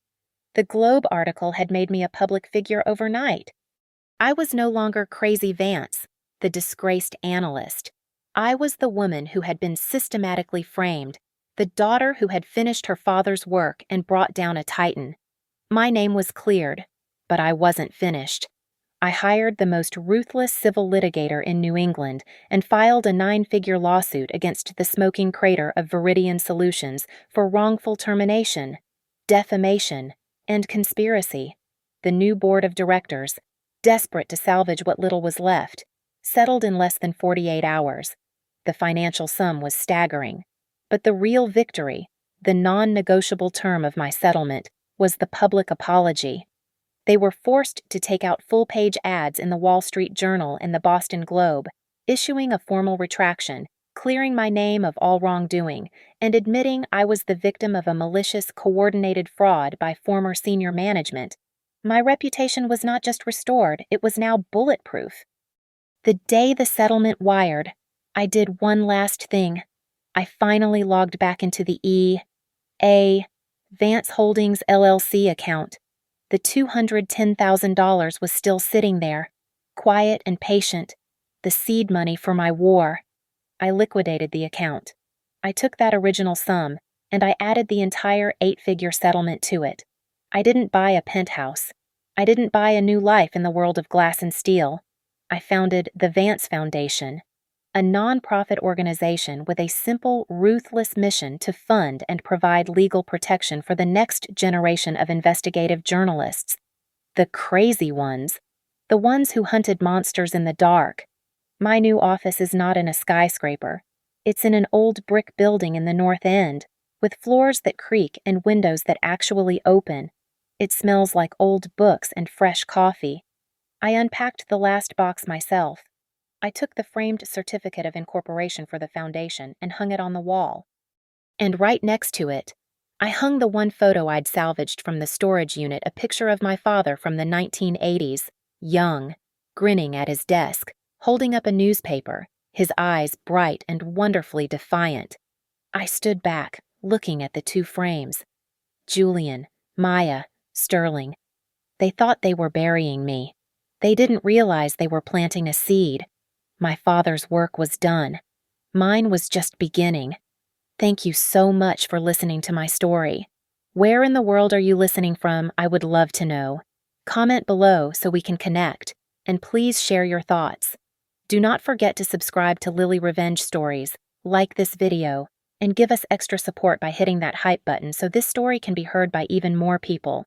The Globe article had made me a public figure overnight. I was no longer Crazy Vance, the disgraced analyst. I was the woman who had been systematically framed, the daughter who had finished her father's work and brought down a titan. My name was cleared, but I wasn't finished. I hired the most ruthless civil litigator in New England and filed a 9-figure lawsuit against the smoking crater of Viridian Solutions for wrongful termination, defamation, and conspiracy. The new board of directors, desperate to salvage what little was left, settled in less than 48 hours. The financial sum was staggering. But the real victory, the non-negotiable term of my settlement, was the public apology. They were forced to take out full-page ads in the Wall Street Journal and the Boston Globe, issuing a formal retraction, clearing my name of all wrongdoing, and admitting I was the victim of a malicious, coordinated fraud by former senior management. My reputation was not just restored, it was now bulletproof. The day the settlement wired, I did one last thing. I finally logged back into the E.A. Vance Holdings LLC account. The $210,000 was still sitting there, quiet and patient, the seed money for my war. I liquidated the account. I took that original sum, and I added the entire 8-figure settlement to it. I didn't buy a penthouse. I didn't buy a new life in the world of glass and steel. I founded the Vance Foundation, a non-profit organization with a simple, ruthless mission to fund and provide legal protection for the next generation of investigative journalists. The crazy ones. The ones who hunted monsters in the dark. My new office is not in a skyscraper. It's in an old brick building in the North End, with floors that creak and windows that actually open. It smells like old books and fresh coffee. I unpacked the last box myself. I took the framed certificate of incorporation for the foundation and hung it on the wall. And right next to it, I hung the one photo I'd salvaged from the storage unit, a picture of my father from the 1980s, young, grinning at his desk, holding up a newspaper, his eyes bright and wonderfully defiant. I stood back, looking at the two frames. Julian, Maya, Sterling. They thought they were burying me. They didn't realize they were planting a seed. My father's work was done. Mine was just beginning. Thank you so much for listening to my story. Where in the world are you listening from? I would love to know. Comment below so we can connect, and please share your thoughts. Do not forget to subscribe to Lily Revenge Stories, like this video, and give us extra support by hitting that hype button so this story can be heard by even more people.